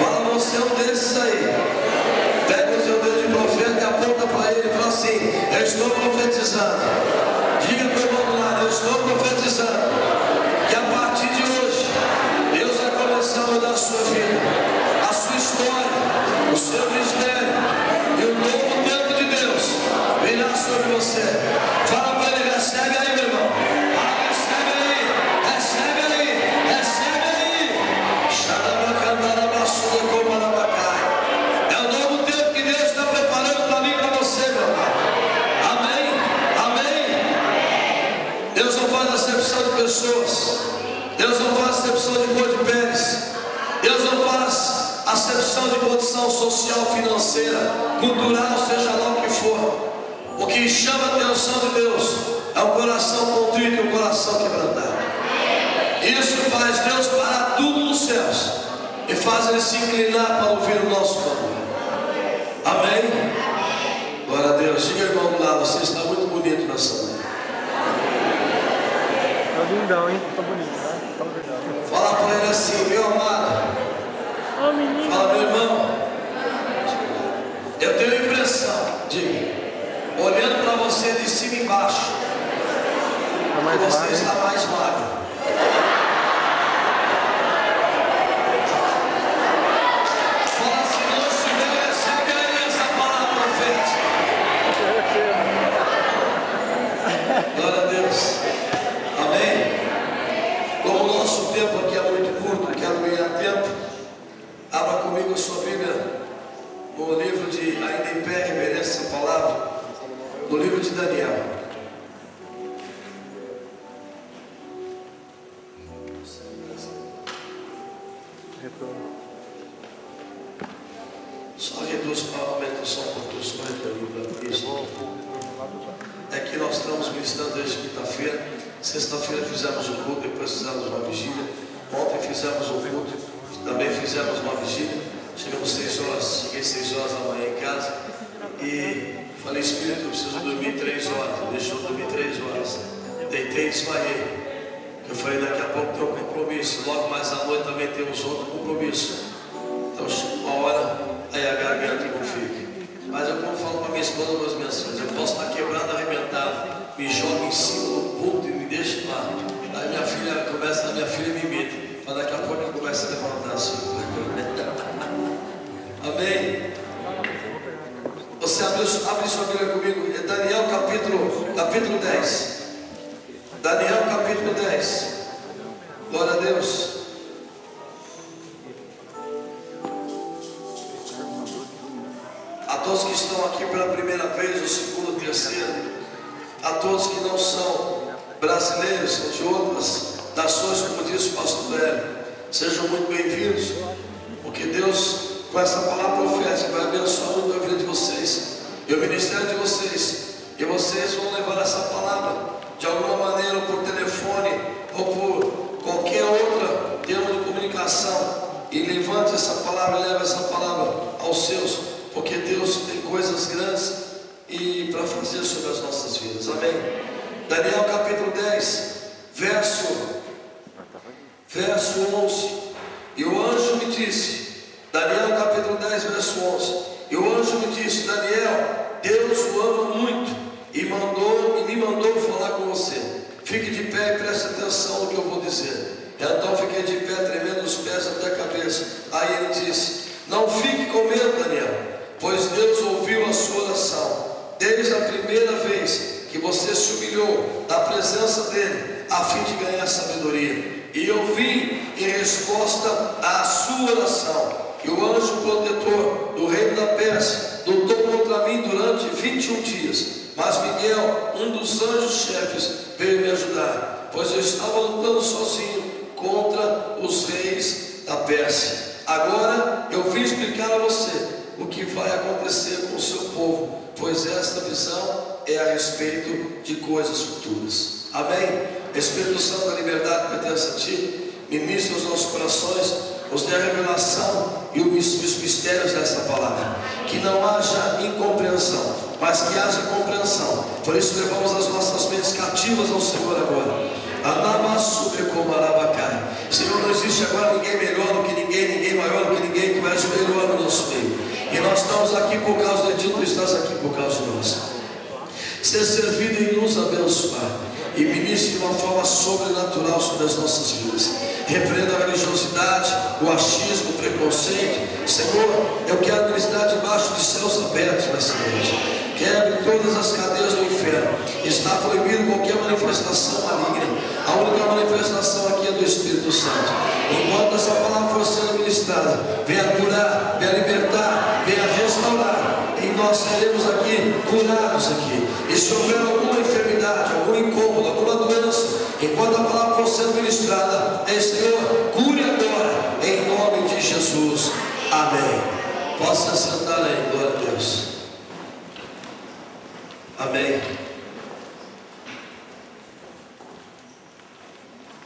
Fala, você é um desses aí. Pega o seu dedo de profeta e aponta para ele e fala assim: eu estou profetizando. Diga para o irmão do lado: eu estou profetizando que a partir de hoje Deus vai começar a mudar a sua vida, a sua história, o seu ministério, e o novo tempo de Deus virá sobre você. Fala para ele: recebe aí, meu irmão. Fala, recebe aí, recebe aí, recebe aí. É o novo tempo que Deus está preparando para mim e para você, meu irmão. Amém? Amém? Deus não faz acepção de pessoas. Deus não faz acepção de cor de peles. Deus não faz acepção de condição social, financeira, cultural, seja lá o que for. O que chama a atenção de Deus é o coração contrito e o coração quebrantado. Isso faz Deus parar tudo nos céus e faz Ele se inclinar para ouvir o nosso clamor. Amém? Glória a Deus. Diga, irmão do lado: você está muito bonito nessa manhã. Tá lindão, hein? Tá bonito, né? Fala a verdade. Fala para ele assim: meu amado. Ó, menino. Fala, meu irmão. Eu tenho a impressão, diga, olhando para você de cima e embaixo, Tá mais que você magro, está mais magro. Fala, se não estiver, recebe aí essa palavra profética. Glória a Deus. Amém? Como o nosso tempo aqui é muito curto, quero ganhar tempo. Abra comigo a sua Bíblia no livro de, ainda em pé, reverência essa palavra, no livro de Daniel. retorno. Só reduz para aumenta só um pouquinho, só retorno para isso. É que nós estamos ministrando desde quinta-feira. Sexta-feira fizemos o culto, depois fizemos uma vigília. Ontem fizemos o culto, também fizemos uma vigília. Chegamos 6 horas, cheguei 6 horas da manhã em casa e falei: Espírito, eu preciso dormir 3 horas. Deixou eu dormir 3 horas. Deitei e desmaiei. Eu falei: daqui a pouco tem um compromisso. Logo mais à noite também temos outro compromisso. Então chega uma hora, aí a garganta não fica. Mas eu, como falo para minha esposa, para as minhas filhas, eu posso estar quebrado, arrebentado, me joga em cima do púlpito e me deixa lá. Aí minha filha começa, a minha filha me imita, mas daqui a pouco ela começa a levantar assim. Amém? Você abre sua Bíblia comigo, é Daniel capítulo 10. Daniel capítulo 10. Glória a Deus. A todos que estão aqui pela primeira vez, ou segunda, ou terceira, a todos que não são brasileiros, são de outras nações, como disse o pastor Velho, sejam muito bem-vindos, porque Deus, com essa palavra profética, vai abençoar muito a vida de vocês e o ministério de vocês, e vocês vão levar essa palavra de alguma maneira, ou por telefone, ou por qualquer outra termo de comunicação, e levante essa palavra, leve essa palavra aos seus, porque Deus tem coisas grandes para fazer sobre as nossas vidas. Amém? Daniel capítulo 10, verso 11. E o anjo me disse, Daniel capítulo 10, verso 11. E o anjo me disse, Daniel, Deus o ama muito e me mandou falar com você. Fique de pé e preste atenção no que eu vou dizer. Então fiquei de pé, tremendo os pés até a cabeça. Aí ele disse, não fique com medo, Daniel, pois Deus ouviu a sua oração. Desde a primeira vez que você se humilhou na presença dele, a fim de ganhar sabedoria. E eu vim em resposta à sua oração. E o anjo protetor do reino da Pérsia lutou contra mim durante 21 dias. Mas Miguel, um dos anjos chefes, veio me ajudar, pois eu estava lutando sozinho contra os reis da Pérsia. Agora eu vim explicar a você o que vai acontecer com o seu povo, pois esta visão é a respeito de coisas futuras. Amém? Espírito Santo da liberdade pertence a ti. Ministra os nossos corações, nos dê a revelação e os mistérios dessa palavra. Que não haja incompreensão, mas que haja compreensão. Por isso levamos as nossas mentes cativas ao Senhor agora. Senhor, não existe agora ninguém melhor do que ninguém maior do que ninguém. Tu és o melhor no nosso meio. E nós estamos aqui por causa de ti, tu estás aqui por causa de nós. Ser servido e nos abençoar. E ministre de uma forma sobrenatural sobre as nossas vidas. Repreenda a religiosidade, o achismo, o preconceito. Senhor, eu quero ministrar debaixo de céus abertos nessa noite. Quebre todas as cadeias do inferno. Está proibido qualquer manifestação maligna. A única manifestação aqui é do Espírito Santo. Enquanto essa palavra for sendo ministrada, venha curar, venha libertar, venha restaurar. E nós seremos aqui curados aqui. E se houver alguma enfermidade, algum incômodo, alguma doença, enquanto a palavra for sendo ministrada, Senhor, cure agora, em nome de Jesus. Amém. Possa sentar aí, glória a Deus. Amém.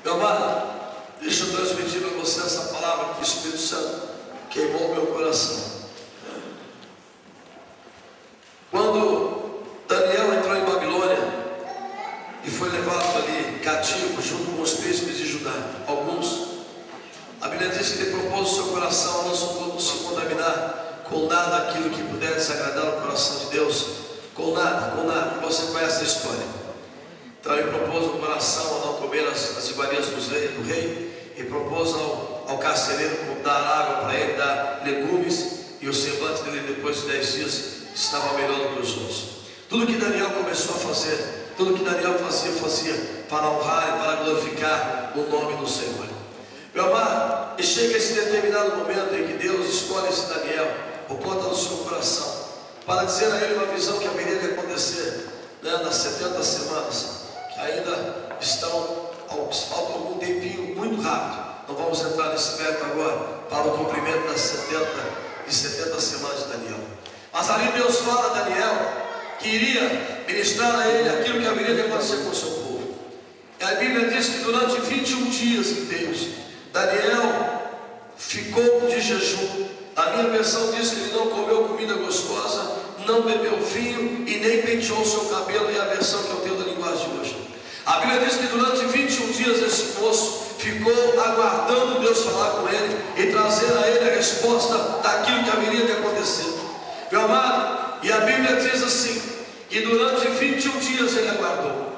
Meu amado, deixa eu transmitir para você essa palavra que o Espírito Santo queimou meu coração. Quando Daniel entrou em Babilônia e foi levado ali cativo junto com os príncipes de Judá, alguns, a Bíblia diz que ele propôs o seu coração a não se contaminar com nada aquilo que pudesse desagradar o coração de Deus. Com nada, você conhece a história. Então ele propôs ao coração a não comer as iguarias do rei, e propôs ao carcereiro dar água para ele, dar legumes, e o semblante dele depois de 10 dias estava melhor do que os outros. Tudo que Daniel começou a fazer, tudo que Daniel fazia para honrar e para glorificar o nome do Senhor. Meu amado, e chega esse determinado momento em que Deus escolhe esse Daniel, por conta do seu coração, para dizer a ele uma visão que haveria de acontecer, nas 70 semanas, que ainda falta algum tempinho muito rápido. Não vamos entrar nesse mérito agora, para o cumprimento das 70 semanas de Daniel. Mas ali Deus fala a Daniel que iria ministrar a ele aquilo que haveria de acontecer com o seu povo. E a Bíblia diz que durante 21 dias inteiros, Daniel ficou de jejum. A minha versão diz que ele não comeu comida gostosa, não bebeu vinho e nem penteou o seu cabelo, e a versão que eu tenho da linguagem de hoje. A Bíblia diz que durante 21 dias esse moço ficou aguardando Deus falar com ele e trazer a ele a resposta daquilo que haveria de acontecer. Meu amado, e a Bíblia diz assim, que durante 21 dias ele aguardou.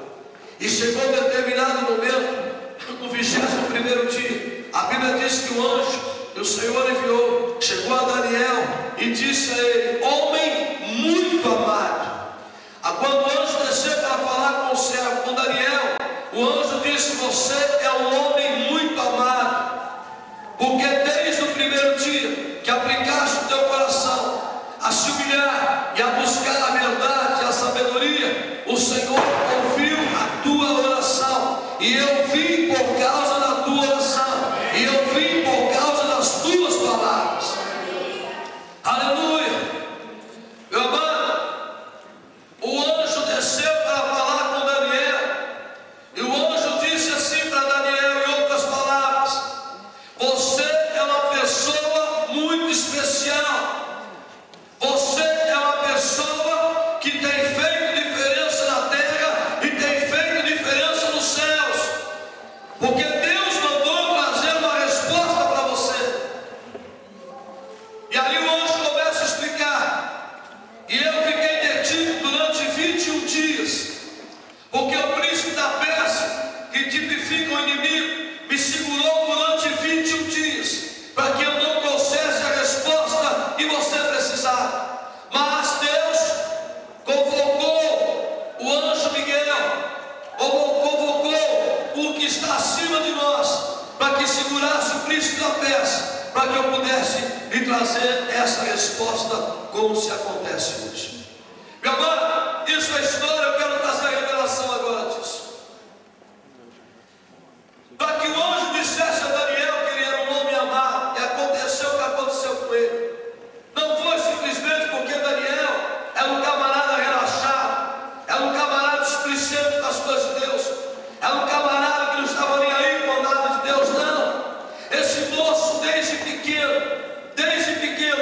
E chegou um determinado momento, no 21º dia, a Bíblia diz que o anjo que o Senhor enviou chegou a Daniel e disse a ele: homem muito amado. Quando o anjo desceu para falar com o servo, com Daniel, o anjo disse: você é um homem muito amado, porque desde o primeiro dia que aplicaste o teu coração a se humilhar e a buscar a verdade e a sabedoria, o Senhor ouviu a tua oração, e eu vim por causa da tua oração, e eu vim por causa das tuas palavras. Aleluia. Meu amado, o anjo desceu para falar com Daniel, e o anjo disse assim para Daniel, em outras palavras: você é uma pessoa muito especial, você é uma pessoa que tem feito dias, porque o príncipe da Pérsia, que tipifica o inimigo, me segurou durante 21 dias, para que eu não trouxesse a resposta que você precisava. Mas Deus convocou o anjo Miguel, ou convocou o que está acima de nós, para que segurasse o príncipe da Pérsia, para que eu pudesse lhe trazer essa resposta, como se acontece hoje. Meu amado, isso é história, eu quero trazer a revelação agora disso. Para que o anjo dissesse a Daniel que ele era um homem amado, e aconteceu o que aconteceu com ele. Não foi simplesmente porque Daniel era um camarada relaxado, era um camarada displicente das coisas de Deus, era um camarada que não estava nem aí com nada de Deus, não. Esse moço, desde pequeno,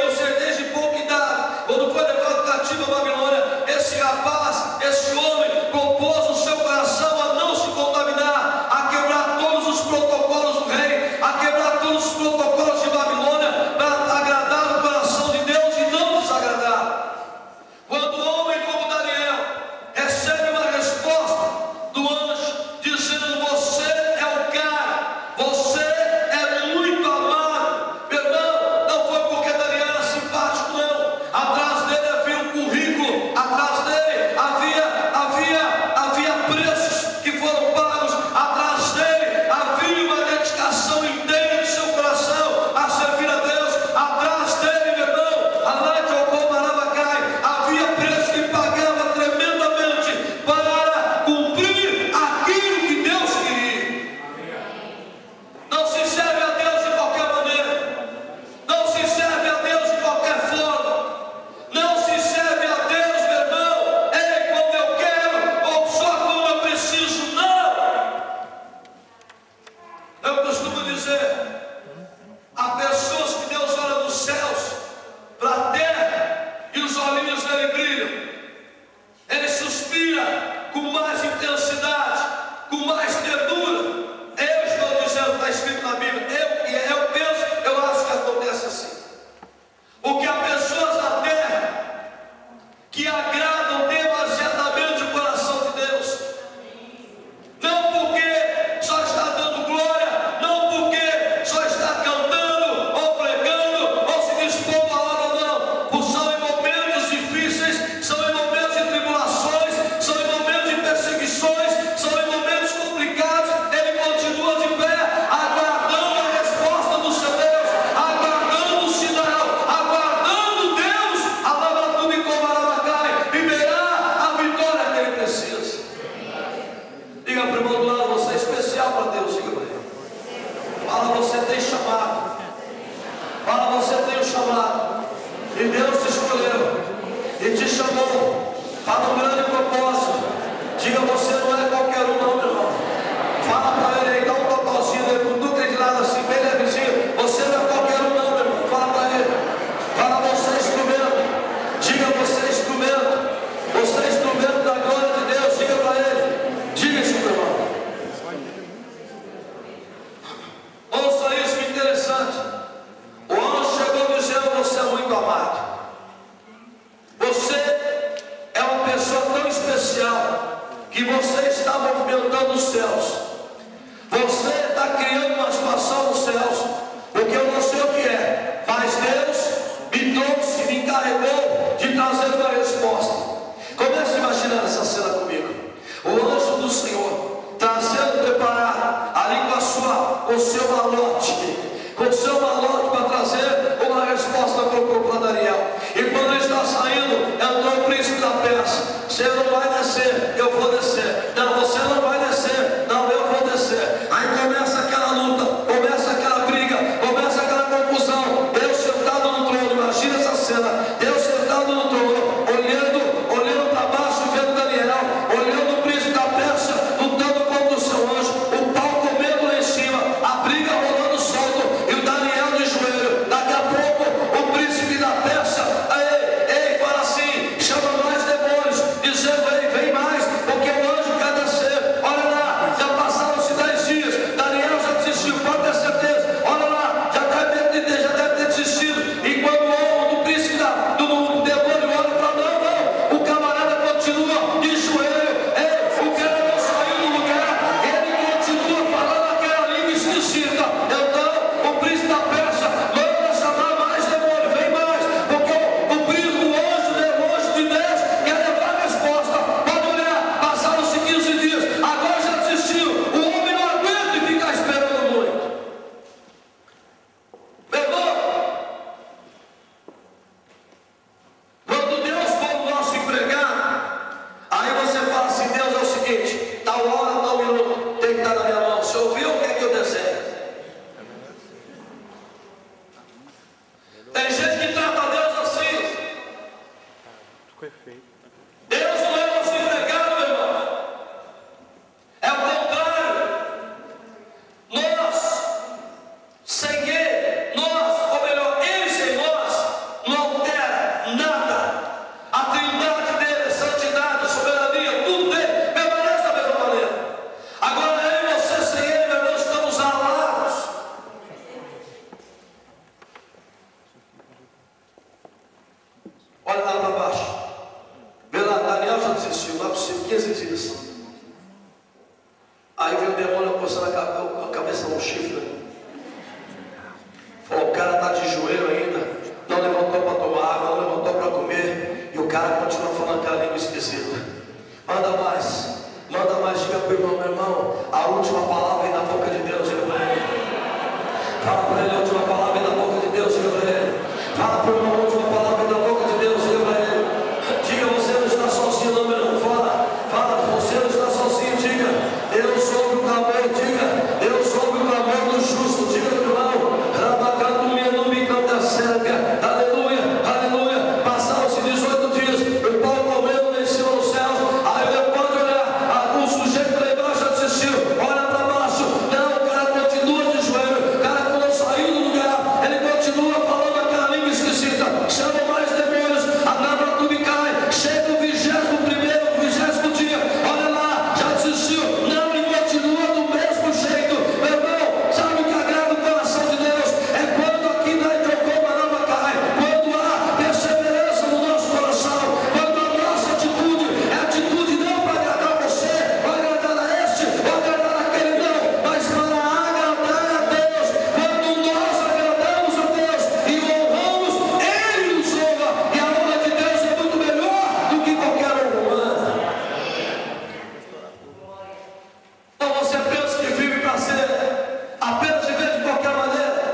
ou seja, desde pouca idade, quando foi levado cativo a Babilônia, esse rapaz, esse homem, propôs o seu coração a não se contaminar, a quebrar todos os protocolos do rei, a quebrar todos os protocolos de Babilônia, para agradar o coração de Deus e não desagradar. Quando um homem como Daniel recebe uma resposta do anjo, dizendo: você é o cara, você é muito amado, meu irmão, não foi porque Daniel era simpático, não. Atrás dele havia um currículo, atrás dele havia preços que foram pagos, atrás dele havia uma dedicação inteira de seu coração a servir a Deus, atrás dele, meu irmão, havia preço que pagava tremendamente para cumprir aquilo que Deus queria. Não se serve a Deus de qualquer maneira, não se serve a Deus de qualquer forma, não se serve a Deus, meu irmão, quando eu quero ou só quando eu preciso, não. Eu costumo dizer, há pessoas que Deus olha dos céus para a terra e os olhinhos dele brilham, ele suspira com mais intensidade, com mais ternura. Eu estou dizendo, está escrito na Bíblia, eu penso, eu acho que acontece assim. Porque há pessoas na terra que agradam demasiadamente o coração de Deus, não porque só está dando glória, não porque só está cantando, ou pregando, ou se dispondo a obra, não. São em momentos difíceis, são em momentos de tribulações, são em momentos de perseguições, são em momentos complicados, ele continua de pé, aguardando a resposta do seu Deus, aguardando o sinal, aguardando Deus, a palavra do Micomarabacai, liberar a vitória que ele precisa. Diga para o irmão do lado: você é especial para Deus. Diga para ele. Fala: você tem chamado. Fala: você tem o chamado. E Deus te escolheu e te chamou para um grande propósito. Diga: você não é qualquer um, não, meu irmão. Fala para ele aí, dá um totozinho nele, com tudo de lado assim, bem levezinho. Você não é qualquer um, não, meu irmão. Fala para ele. Fala: você é instrumento. Diga: você é instrumento. Você é instrumento da glória de Deus. Diga para ele. Diga isso, meu irmão. Ouça isso, que interessante. O anjo chegou dizendo: você é muito amado. Você é uma pessoa tão especial que você está movimentando os céus. Você está criando uma situação nos céus, porque eu não sei o que é, mas Deus me trouxe, me encarregou de trazer uma resposta. Comece a imaginar essa cena comigo. O anjo do Senhor trazendo, preparar ali com o seu malote para trazer uma resposta para Daniel. E quando ele está saindo, entrou o príncipe da Pérsia. Você não vai descer, eu vou descer. Não, você não vai descer, não, eu vou descer. Aí começa aquela luta, começa aquela briga, começa aquela confusão. Deus sentado no trono, imagina essa cena. Deus sentado no trono, olhando para baixo, vendo Daniel, olhando o príncipe da Pérsia, lutando contra o seu anjo, o pau comendo lá em cima, a briga rolando solto, e o Daniel de joelho. Daqui a pouco o príncipe da Pérsia fala assim, chama mais demônios, dizendo: 15 dias. Aí veio o demônio postando a cabeça no chifre. Falou, o cara está de joelho ainda, não levantou para tomar água, não levantou para comer, e o cara continua falando aquela língua esquisita. Manda mais, diga para o irmão, meu irmão, a última palavra vem da boca de Deus, diga para ele. Fala para ele, a última palavra vem da boca de Deus, diga para ele. Fala para o irmão, a última palavra vem da boca de Deus, diga para ele. Diga, você não está sozinho, não, meu irmão. Fala, você não está sozinho, diga. Deus ouve o clamor, diga. Deus ouve o clamor do justo, diga para o irmão. Aleluia, aleluia. Passaram-se 18 dias, o pau comendo lá em cima nos céus. Aí ele pode olhar, o sujeito lá embaixo já desistiu, olha para baixo. Não, o cara continua de joelho, o cara não saiu do lugar, ele continua falando aquela língua esquisita. Chama mais demônios, a nava tudo cai. Chega o 21º, 20º dia, olha lá, já desistiu. Não, ele continua do mesmo jeito. Meu irmão, sabe o que agrada o coração de Deus? É quando aqui na quando há perseverança no nosso coração, quando a nossa atitude é atitude não para agradar você, para agradar a este, para agradar aquele, não, mas para agradar a Deus. Quando nós agradamos a Deus e honramos, Ele nos honra, e a honra de Deus é muito melhor do que qualquer honra humana. Então você pensa que vive para ser apenas viver de qualquer maneira?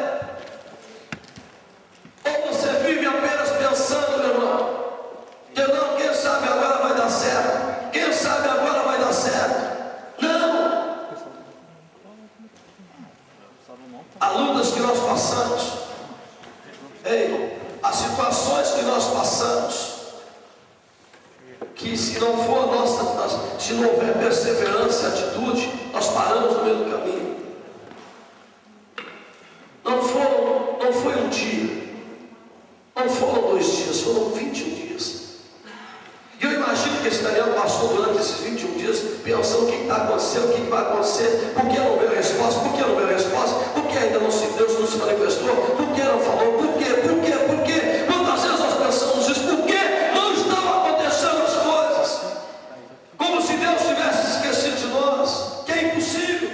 Ou você vive apenas pensando, meu irmão, que não, quem sabe agora vai dar certo, quem sabe agora vai dar certo? Não! As lutas que nós passamos, as situações que nós passamos, que se não for nossa, se não houver perseverança e atitude, nós paramos no meio do caminho. Não foi um dia. Não foram 2 dias, foram 21 dias. E eu imagino que esse Daniel passou durante esses 21 dias pensando o que está acontecendo, o que vai acontecer, por que não veio a resposta, por que não veio a resposta, por que ainda Deus não se manifestou, por que não falou, por quê? Quantas vezes nós pensamos isso, por que não estão acontecendo as coisas? Como se Deus tivesse esquecido de nós, que é impossível.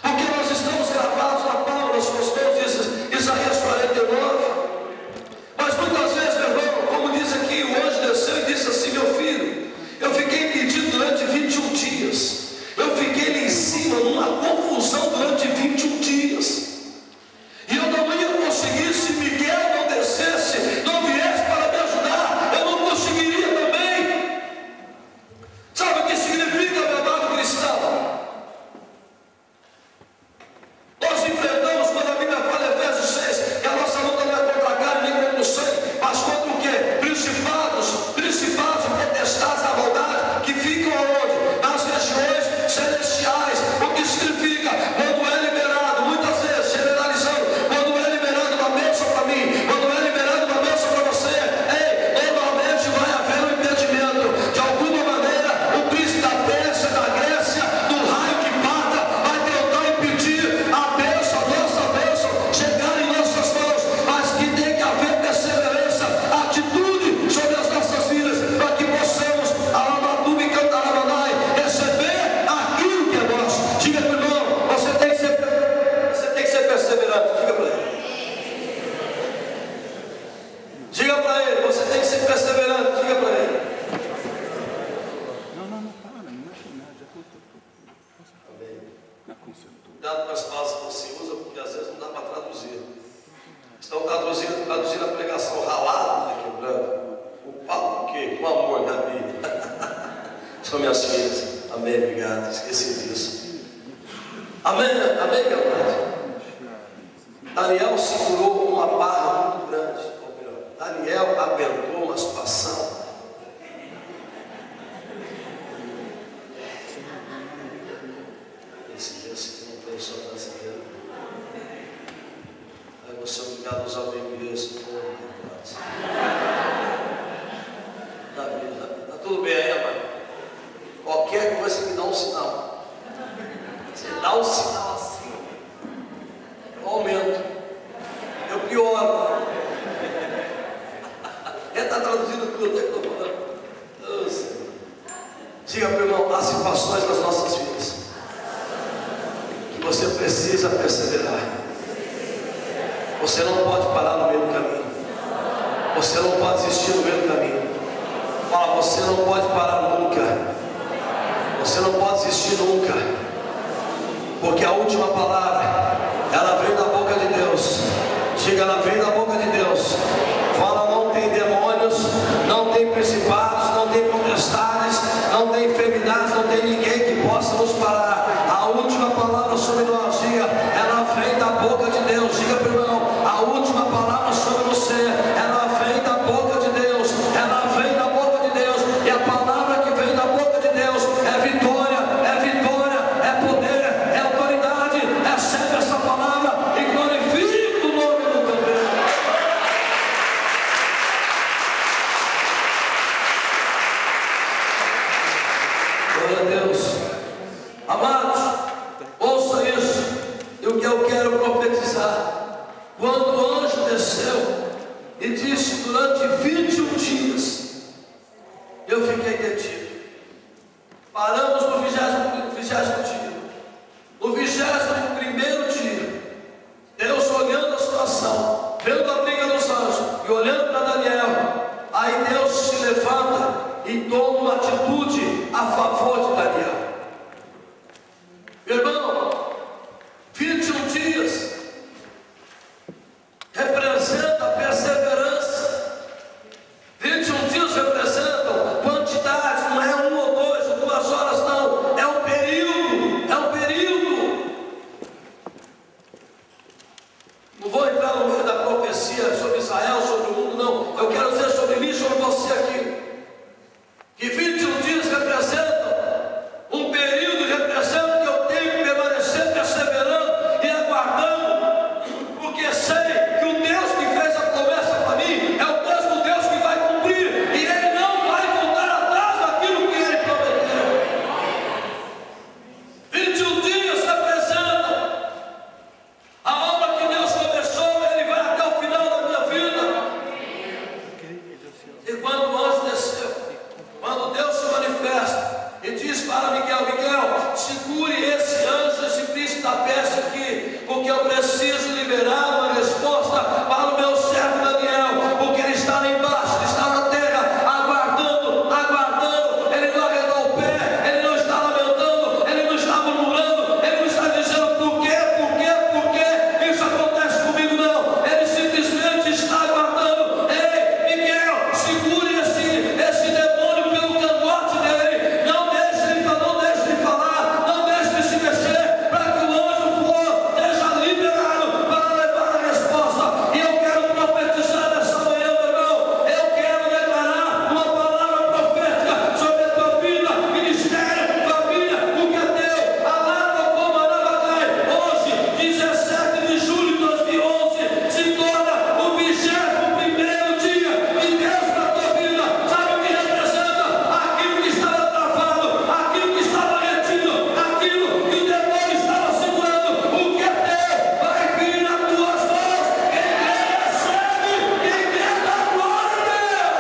Porque nós estamos gravados na palma das suas mãos, diz Isaías 49. Mas muitas vezes, meu irmão, como diz aqui, o anjo desceu e disse assim, meu filho, eu fiquei impedido durante 21 dias. Eu fiquei lá em cima numa confusão durante 21 dias. E eu não ia conseguir, se Miguel não descesse, não viesse para me ajudar, eu não conseguiria também. Sabe o que significa, meu amado cristão? Nós enfrentamos, quando a Bíblia fala em Efésios 6, que a nossa luta não é contra a carne nem contra o sangue, mas contra o quê? Principados e potestades da maldade, que ficam aonde? Nas regiões celestiais. O que significa? Quando é liberado, muitas vezes, generalizando, quando é liberado uma bênção para mim, quando é liberado uma bênção para você, normalmente vai haver um impedimento. De alguma maneira, o príncipe da Pérsia, da Grécia, do raio que mata, vai tentar impedir a bênção, a nossa bênção, chegar em nossas mãos, mas que tem que haver perseverança, atitude sobre as nossas vidas, para que possamos, Alabatuba e Cantaramanai, receber aquilo que é nosso. Diga para o irmão, você tem que ser perseverante, diga para ele. Diga para ele, você tem que ser perseverante, diga para ele. Não, para, não mexe nada, já tô. Amém. Cuidado com as palavras que você usa, porque às vezes não dá para traduzir. Estão traduzindo a pregação ralada, quebrando. O papo o quê? Com amor, Gabi. São minhas filhas. Amém, obrigado. Esqueci disso. Amém, amém, meu pai. Daniel segurou uma barra muito grande. Ou melhor, Daniel aguentou uma situação. Esse que não tem só brasileiro. Aí você é obrigado a usar o inglês. Tá tudo bem aí, amado? Qualquer coisa que dá um sinal. Você dá um sinal assim, eu aumento, eu pioro. Ele está traduzindo tudo, até que eu estou falando. Diga para o irmão, há situações nas nossas vidas que você precisa perseverar. Você não pode parar no meio do caminho. Você não pode desistir no meio do caminho. Fala, você não pode parar nunca. Você não pode desistir nunca. Porque a última palavra, ela vem da boca de Deus. Diga, ela vem da boca de Deus. Fala, não tem demônios, não tem principados, não tem potestades, não tem enfermidades, não tem ninguém que possa nos parar. A última palavra sobre nós, diga, ela vem da boca de Deus. Diga para o irmão, a última palavra sobre você, ela vem da boca de Deus. Ela vem da boca de Deus. E a palavra que vem da boca de Deus é vitória, é poder, é autoridade. Recebe essa palavra e glorifique o nome do teu Deus. Glória a Deus. Amados, ouça isso. E o que eu quero profetizar, quando o anjo desceu e disse durante 21 dias, eu fiquei detido. Paramos no 20º dia. No 21º dia, Deus olhando a situação, vendo a briga dos anjos e olhando para Daniel, aí Deus se levanta e toma uma atitude a favor de Daniel. Irmão, 21 dias representa perseverança. 21 dias representam quantidades, não é 1 ou 2 ou 2 horas, não. É um período, é um período. Não vou entrar no meio da profecia sobre Israel, sobre o mundo, não. Eu quero dizer sobre mim, sobre você aqui. Que 21 dias representam um período, representa que eu tenho que permanecer perseverando e aguardando, porque sei que o Deus que fez a promessa para mim é o mesmo Deus que vai cumprir, e Ele não vai voltar atrás daquilo que Ele prometeu. 21 dias representam a obra que Deus começou, Ele vai até o final da minha vida. E quando o anjo desceu, quando Deus se manifesta e diz para Miguel, Miguel, segure esse anjo, esse príncipe da peste aqui, porque eu preciso liberar uma resposta para o meu servo Daniel, porque ele está lá embaixo, ele está na terra, aguardando, aguardando. Ele não arredou o pé, ele não está lamentando, ele não está murmurando, ele não está dizendo por quê, isso acontece comigo, não. Ele simplesmente está aguardando. Ei, Miguel, segure esse demônio pelo cangote dele, não deixe ele falar, não deixe ele se mexer, para que o anjo esteja liberado para levar a resposta. E eu quero profetizar nessa manhã, meu irmão. Eu quero declarar uma palavra profética sobre a tua vida, ministério, família, o que é teu. Alaba como Arabacai. Hoje, 17 de julho de 2011, se torna o 21º dia de Deus na tua vida. Sabe o que representa? Aquilo que estava travado, aquilo que estava retido, aquilo que o demônio estava segurando. O que é teu vai vir nas tuas mãos. Quem quer recebe, quem quer dá glória a Deus.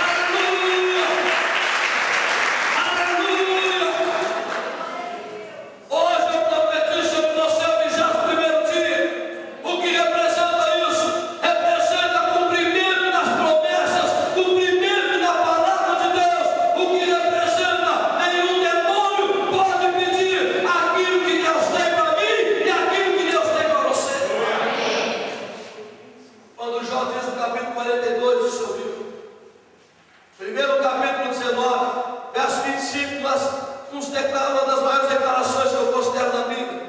Aleluia! Aleluia! Hoje eu profetizo sobre você o 21º dia. O que representa isso? Representa cumprimento das promessas, cumprimento da palavra de Deus. O que representa? Nenhum demônio pode pedir aquilo que Deus tem para mim e aquilo que Deus tem para você. Quando Jó diz no capítulo 42 do seu livro, primeiro capítulo 19, verso 25, nós nos declara uma das maiores declarações que eu considero na Bíblia.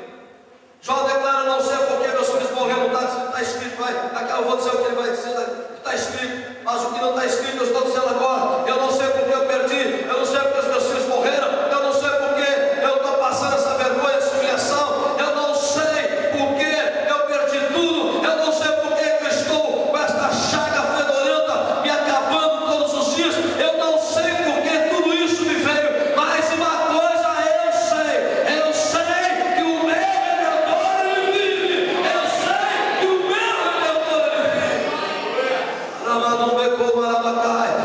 Jó declara, não sei porque meus filhos morreram, está escrito, aqui eu vou dizer o que ele vai dizer, está escrito, mas o que não está escrito eu estou dizendo agora. Eu não sei porque eu perdi, eu não sei porque os meus filhos morreram, eu não sei porque eu estou passando essa vergonha, essa humilhação, eu não sei porque eu perdi tudo, eu não sei porque eu estou com esta chaga fedorenta me acabando todos os dias, eu não sei porque tudo isso me veio, mas uma coisa eu sei que o meu Redentor ele vive, eu sei que o meu Redentor ele vive. Ramadum becou Marabacai.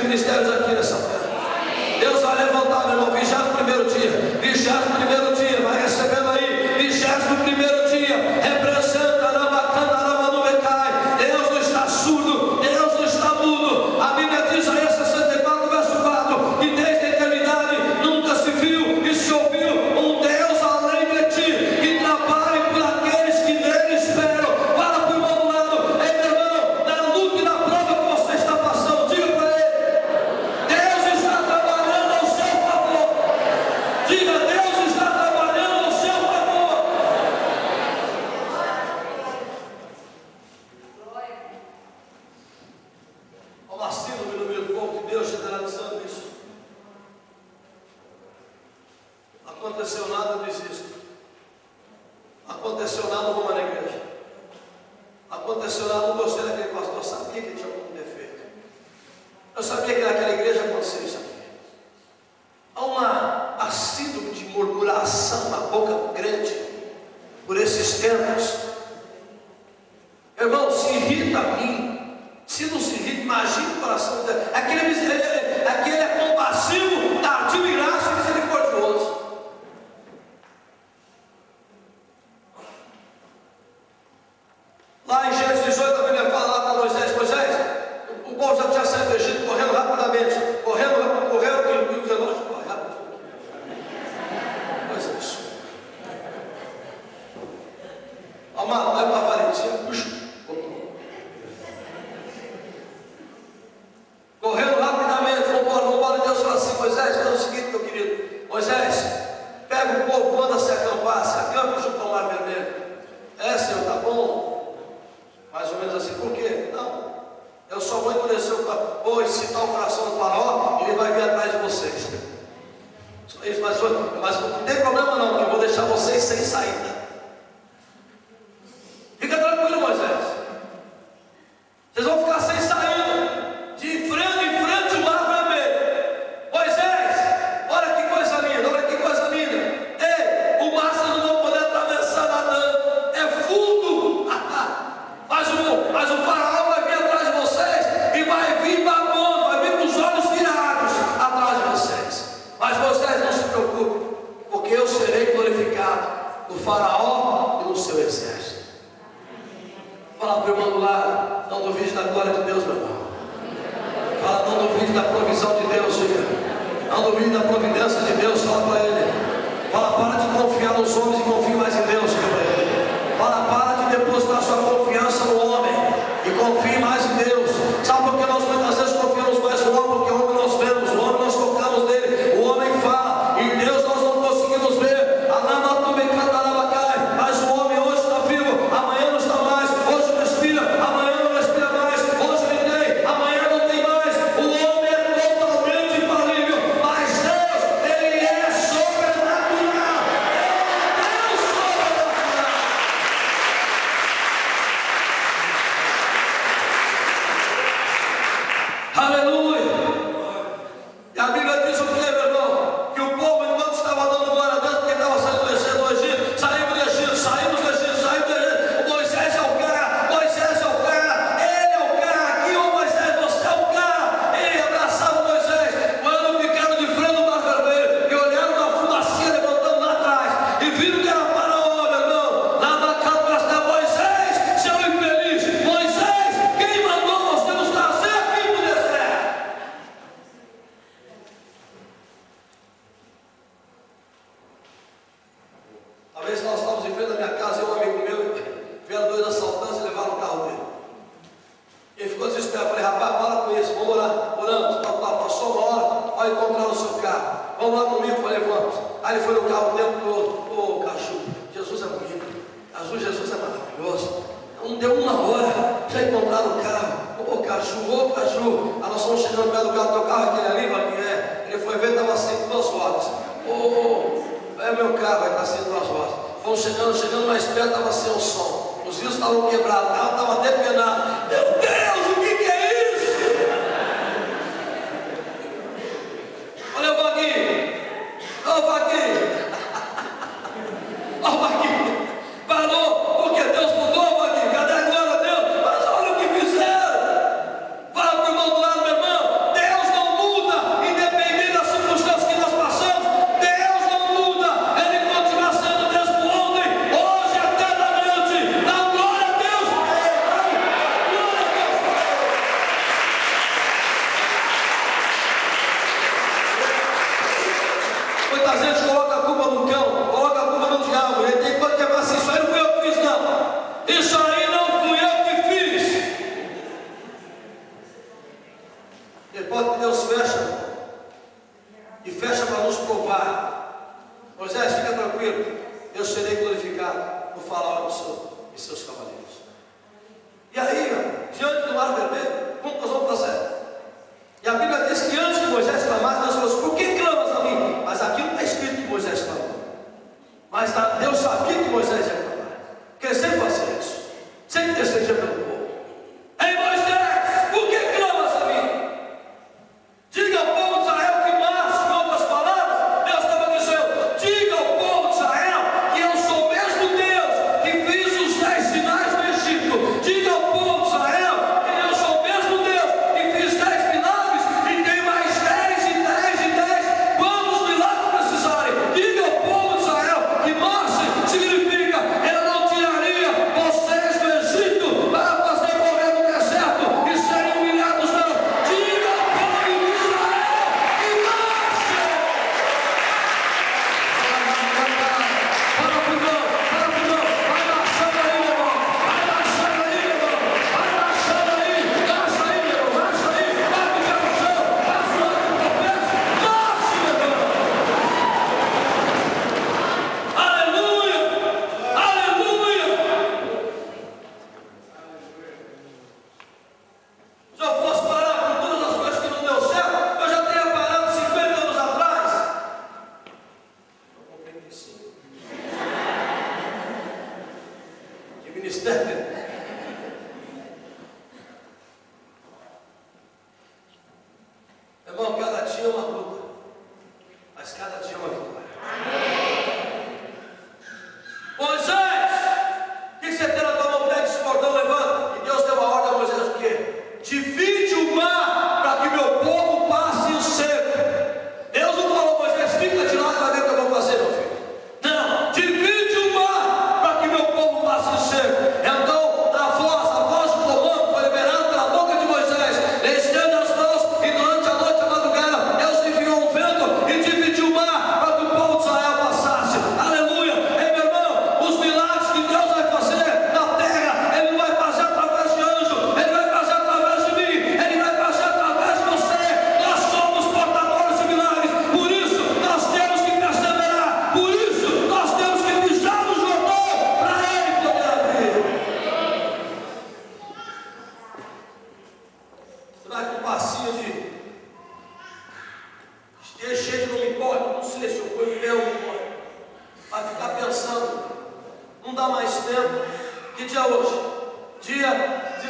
ministérios aqui nessa terra. Deus vai levantar, meu irmão, 21º dia, 21º dia, vai recebendo aí, 21º dia, representa a bacana, a Ramanubecai. Deus não está surdo, Deus não está mudo. A Bíblia diz, Isaías 64, verso 4, que desde a eternidade nunca se viu e se ouviu um Deus além de ti, que trabalhe por aqueles que nele esperam. Fala para o irmão do lado, ei meu irmão, na luta e na prova que você está passando, diga para ele, Deus está trabalhando ao seu favor. Diga, Deus está trabalhando ao seu favor. Há uma síndrome no meio do povo de Deus generalizando isso. Aconteceu nada, eu desisto. Aconteceu nada, eu vou na igreja. Aconteceu nada, não gostei daquele pastor. Eu sabia que tinha algum defeito. Eu sabia que naquela igreja aconteceu isso aqui. Há uma síndrome de murmuração na boca grande por esses tempos. Irmão, se irrita a mim. Se não se irrita, imagina o coração dele. Aquele é compassivo, tardio e graça e misericordioso. Lá em Gênesis 18, a Bíblia fala lá para Moisés, o povo já tinha saído do Egito, correndo rapidamente, correndo e o relógio corre rápido. Mas é isso. Amado, leva a valentia, puxa. Correndo rapidamente, vambora, Deus fala assim, Moisés, faz o seguinte, meu querido, Moisés, pega o povo, manda se acampar, se acampa junto ao Mar Vermelho. Senhor, tá bom? Mais ou menos assim, por quê? Não, eu só vou endurecer vou excitar o coração do faraó e ele vai vir atrás de vocês. Só isso, mas não tem problema não, porque eu vou deixar vocês sem saída. Fica tranquilo, Moisés. Vocês vão ficar sem saída. De frente em frente o Mar Vermelho. Moisés, olha que coisa linda, olha que coisa linda. Ei, o mar vocês não vão poder atravessar nadando. É fundo. Mas o faraó vai vir atrás de vocês e vai vir babando, vai vir com os olhos virados atrás de vocês. Mas Moisés, não se preocupe, porque eu serei glorificado no faraó e no seu exército. Fala para o irmão do lado, não duvide da glória de Deus, meu irmão. Fala, não duvide da provisão de Deus, diga. Não duvide da providência de Deus, fala para ele. Fala, para de confiar nos homens e confie mais em Deus, diga para ele. Fala, para de depositar sua confiança no homem e confie mais em Deus. Sabe por que nós muitas vezes confiamos mais no homem? Porque o homem nós vemos, o homem nós tocamos nele, o homem fala, e Deus nós não conseguimos ver. Mas o homem hoje está vivo, amanhã não está mais, hoje respira, amanhã não respira mais, hoje ele tem, amanhã não tem mais. O homem é totalmente infalível, mas Deus, ele é sobrenatural. Deus sobrenatural. Aleluia. E a Bíblia diz o que, meu irmão? Que o povo, enquanto estava dando glória a Deus, porque estava saindo do Egito, saímos do Egito. Moisés é o cara, ele é o cara. Aqui, ô Moisés, você é o cara. Ele abraçava Moisés. Quando ficaram de frente do Mar Vermelho e olharam uma fumacinha levantando lá atrás e viram que era Faraó, meu irmão, lá na casa do pastor, Moisés, seu infeliz, Moisés, quem mandou você nos trazer aqui do deserto? Talvez nós estávamos em frente da minha casa e um amigo meu, vieram dois assaltantes e levaram o carro dele. Ele ficou desesperado. Falei, rapaz, para com isso, vamos orar. Oramos, passou uma hora, vai encontrar o seu carro. Vamos lá comigo? Falei, vamos. Aí ele foi no carro o tempo todo. Ô, cachorro, Jesus é bonito. Jesus é maravilhoso. Não deu uma hora, já encontraram o carro. Ô, cachorro. Aí nós fomos chegando perto do carro, teu carro aquele ali, Vaguinho, Ele foi ver, estava sem 2 rodas. É meu carro, vai estar sem 2 rodas. Fomos chegando mais perto, estava sem o som. Os rios estavam quebrados, o carro estava depenado. Meu Deus, o que é isso? Olha o Vaguinho. Parou, porque Deus mudou, Vaguinho. Cadê agora Deus? Mas olha o que fizeram. Fala para o irmão do lado, meu irmão. Deus não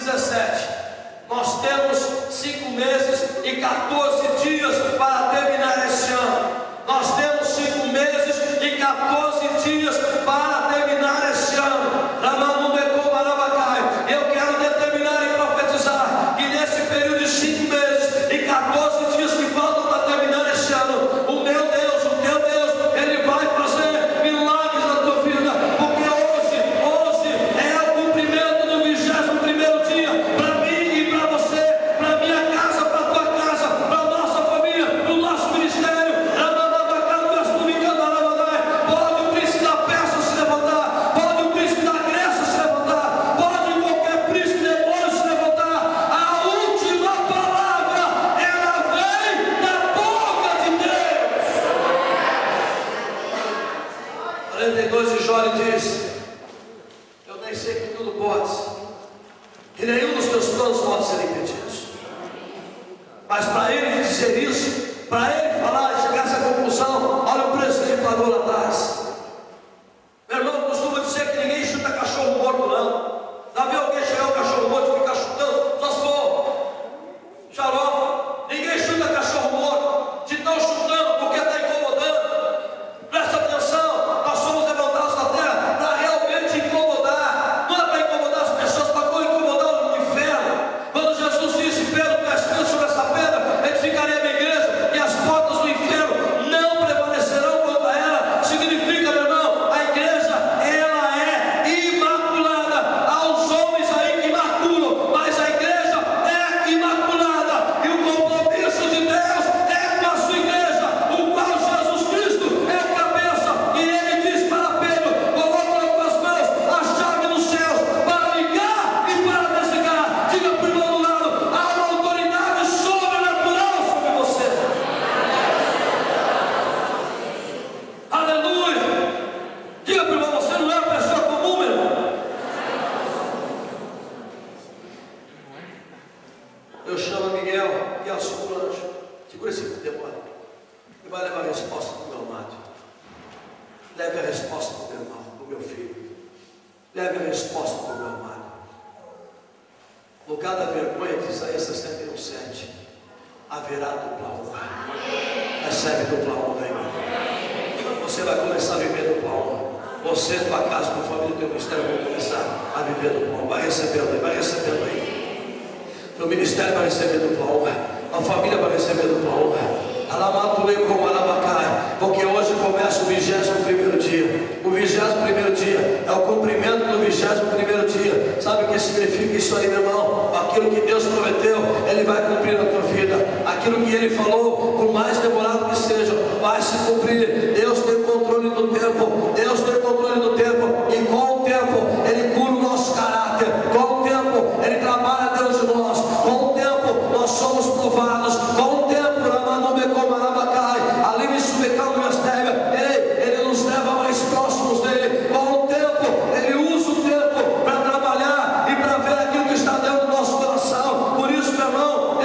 17. Nós temos 5 meses e 14 dias para terminar este ano. Nós temos 5 meses e 14 dias para terminar este ano. Eu quero determinar e profetizar que nesse período de 5 meses e 14 dias que faltam para terminar este ano, o meu Deus, o teu Deus, Ele vai fazer milagres na tua vida, porque hoje é o cumprimento do 21º dia, para mim e para você, para minha casa, para tua casa, para nossa família, para o nosso ministério. Pode o príncipe da Pérsia se levantar, pode o príncipe da Grécia se levantar, pode qualquer príncipe demônio se levantar. A última palavra, ela vem da boca de Deus. 42 de Jó diz: eu nem sei que tudo podes, e nenhum dos teus planos pode ser impedido. Mas para ele dizer isso, para ele falar e chegar a essa conclusão, olha o preço que ele pagou lá atrás. Meu irmão costuma dizer que ninguém chuta cachorro morto, não. Já viu alguém chegar um cachorro morto e ficar chutando? Só se for xarope. Ninguém chuta cachorro morto. Se estão chutando porque está incomodando, presta atenção, nós somos levantados na terra para realmente incomodar. Não é para incomodar as pessoas, para incomodar o inferno. Quando Jesus disse: Pedro, está escrito sobre essa pedra, edificarei a minha igreja, e as portas do inferno não prevalecerão contra ela. Significa, meu irmão, a igreja, ela é imaculada. Há os homens aí que maculam, mas a igreja é imaculada, e o compromisso de Deus é com a sua igreja, o qual Jesus Cristo é o cabeça. E ele diz para Pedro: coloca com as mãos a chave dos céus para ligar e para desligar. Diga para o irmão do lado: há uma autoridade sobrenatural sobre você. Aleluia. Diga para o irmão: você não é uma pessoa comum, meu irmão. Eu chamo Miguel, que é o segundo anjo. Segura esse demônio. Ele vai levar a resposta para o meu amado. Leve a resposta para o meu irmão, para o meu filho. Leve a resposta para o meu amado. Lugar da vergonha de Isaías 61:7. Haverá dupla honra. Recebe dupla honra, irmão. Você vai começar a viver dupla honra. Você, tua casa, tua família, teu ministério vão começar a viver dupla honra. Vai recebendo aí, vai recebendo aí. Teu ministério vai receber dupla honra. A família vai receber dupla honra. Porque hoje começa o 21º dia. O 21º dia é o cumprimento do 21º dia. Sabe o que significa isso aí, meu irmão? Aquilo que Deus prometeu, Ele vai cumprir na tua vida. Aquilo que Ele falou, por mais demorado que seja, vai se cumprir. Deus tem controle do tempo. Deus tem controle do tempo. E com o tempo Ele cura o nosso caráter. Com o tempo Ele trabalha dentro de nós. Com o tempo nós somos provados. Com o tempo, ali me subecando minhas terras, Ele nos leva mais próximos dele. Com o tempo, Ele usa o tempo para trabalhar e para ver aquilo que está dentro do nosso coração. Por isso, meu irmão,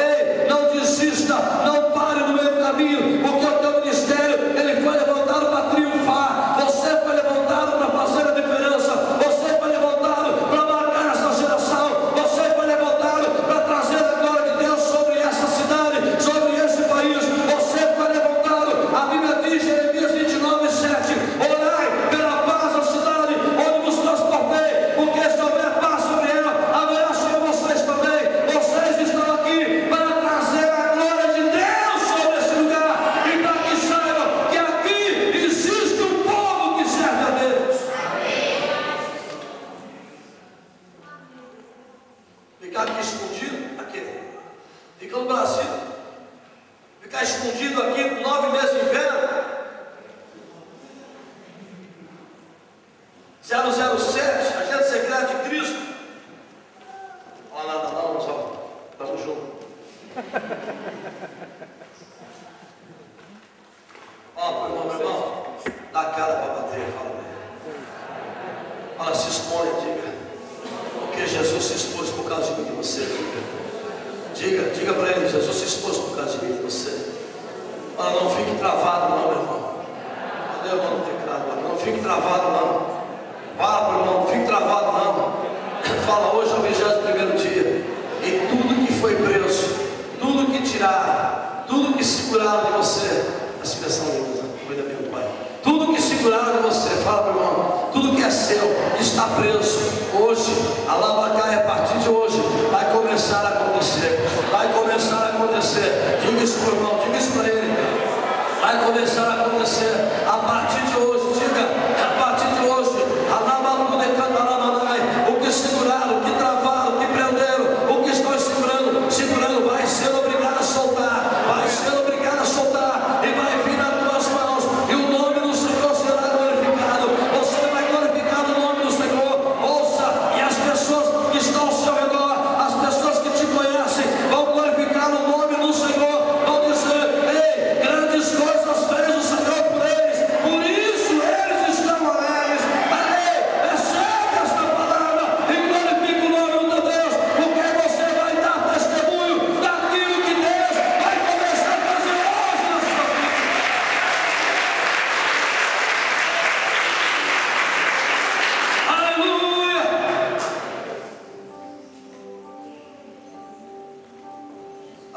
não desista, não pare no meio do caminho, porque o teu ministério, ele foi levantado para triunfar. Você foi levantado para fazer a diferença. Você foi levantado para marcar essa geração. Você foi levantado para trazer a glória de Deus sobre essa cidade, sobre esse país. Você foi levantado. A Bíblia diz, Jeremias 29:7: orai pela paz da cidade onde vos transportei, porque se houver paz sobre ela, haverá sobre vocês também. Vocês estão aqui para trazer a glória de Deus sobre esse lugar, e para que saibam que aqui existe um povo que serve a Deus. Ficar aqui escondido, aqui, fica no Brasil. Ficar escondido aqui por 9 meses de inverno. 007, agente secreto de Cristo. Não fala nada não, só estamos juntos. Ó, meu irmão, dá a cara para bater, fala bem. Fala, se expõe, diga. Porque Jesus se expôs por causa de mim e de você, diga para ele: Jesus se expôs por causa de mim e de você. Fala, não fique travado não, meu irmão. Cadê o irmão? Não fique travado não. Fala para o irmão, não fique travado não. Fala, hoje é o 21º dia.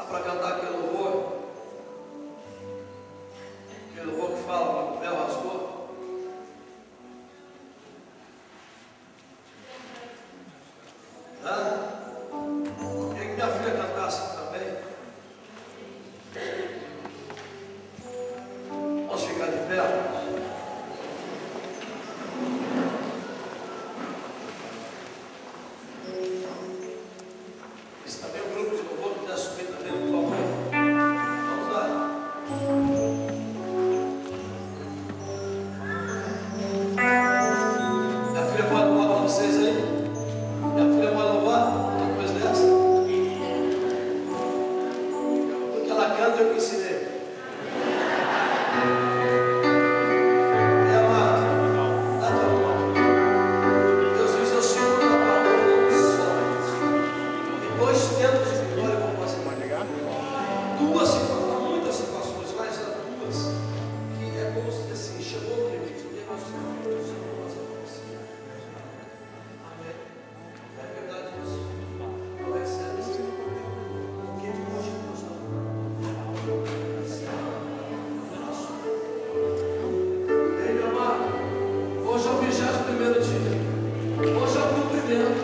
para cantar aquele louvor que fala que o véu rasgou. Queria que minha filha cantasse também. Vamos ficar de pé. Esse também é um grupo de louvor que quiser subir também, por favor. Vamos lá. Minha filha pode louvar para vocês aí? Minha filha pode louvar depois dessa? Porque ela canta, eu que ensinei. Hoje é o 21º dia. Hoje é o cumprimento.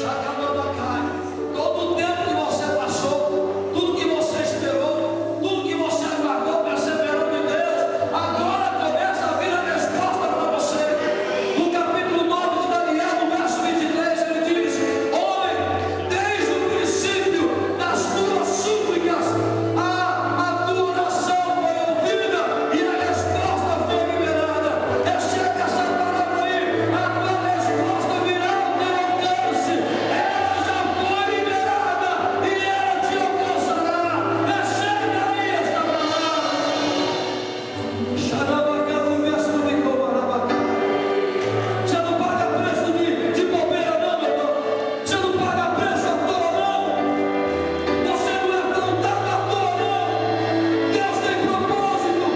Já acabou a carne. Todo o tempo que você passou, tudo que você esperou, tudo que você aguardou, perseverou em Deus, agora começa a vir a resposta para você. No capítulo 9 de Daniel, no verso 23, ele diz: homem, desde o princípio das tuas súplicas, a tua oração foi ouvida e a resposta foi liberada. Recebe essa palavra aí, a tua resposta virá ao teu alcance. Ela já foi liberada e ela te alcançará. Recebe aí esta palavra. Xarabacá, no verso do Bicomarabacá. Você não paga preço de bobeira não, meu irmão. Você não paga preço à toa não. Você não é plantado à toa não. Deus tem propósito.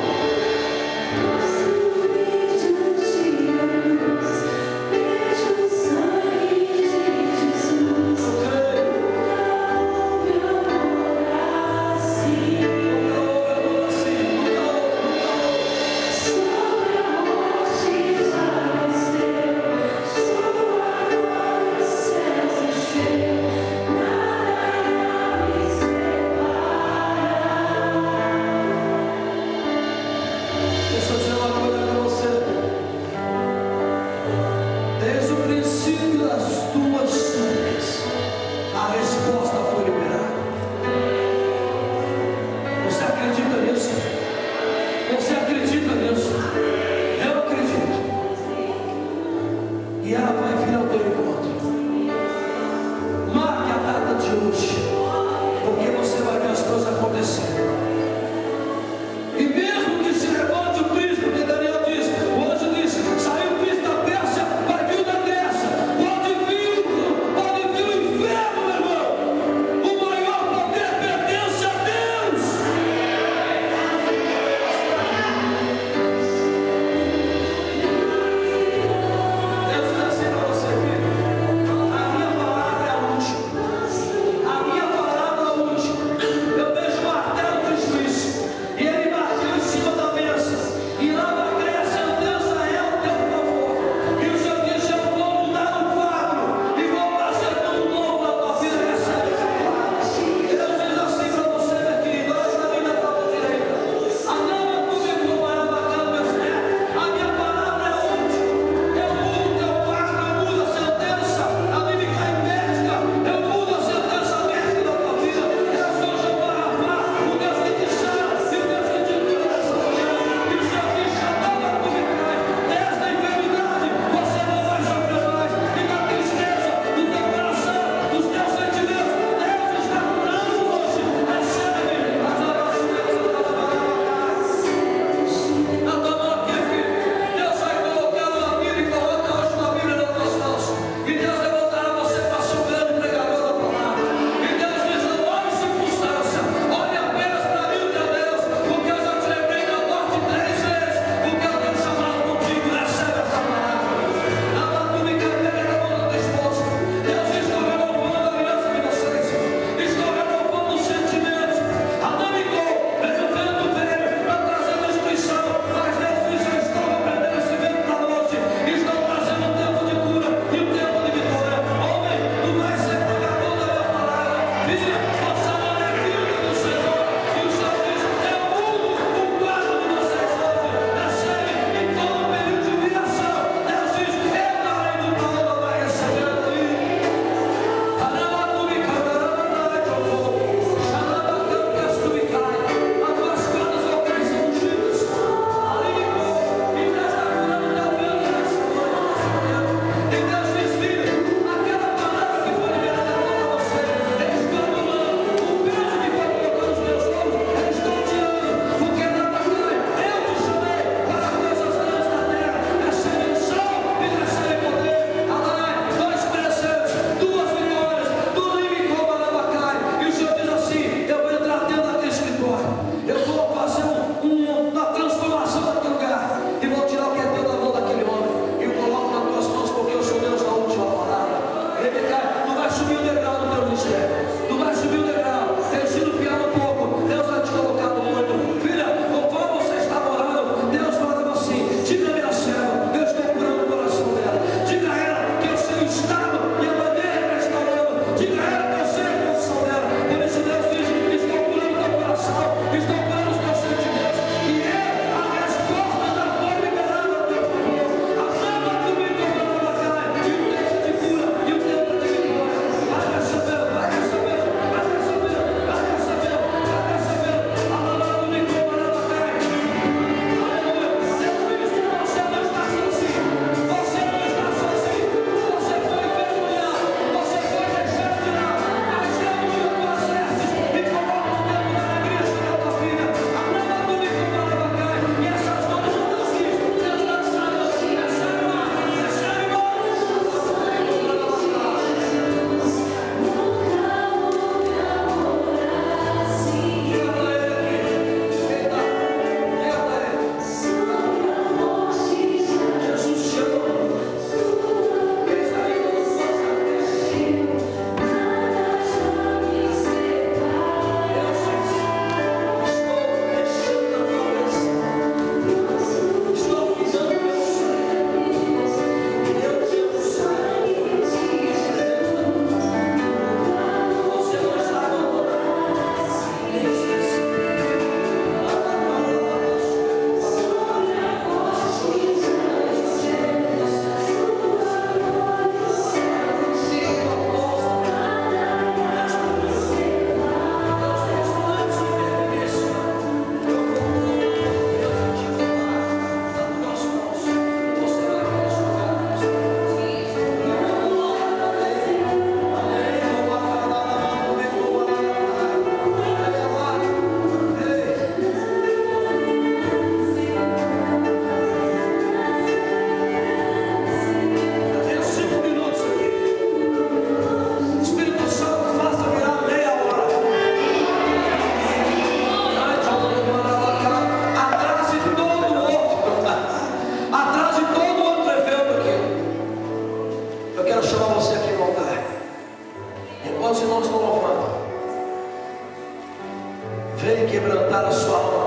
Deixa eu dizer uma coisa para você. Desde o princípio das tuas súplicas, a resposta foi liberada. Você acredita nisso? Você acredita nisso? Eu acredito. E ela vai vir ao teu encontro. Marque a data de hoje, porque você vai ver as coisas acontecendo. E mesmo que se levante o príncipe, porque Daniel diz, hoje diz, saiu o príncipe da Pérsia, vai vir o da Grécia, pode vir o inferno, meu irmão. O maior poder pertence a Deus. Deus diz assim para você, filho, a minha palavra é a última. A minha Quantos irmãos estão louvando? Vem quebrantar a sua alma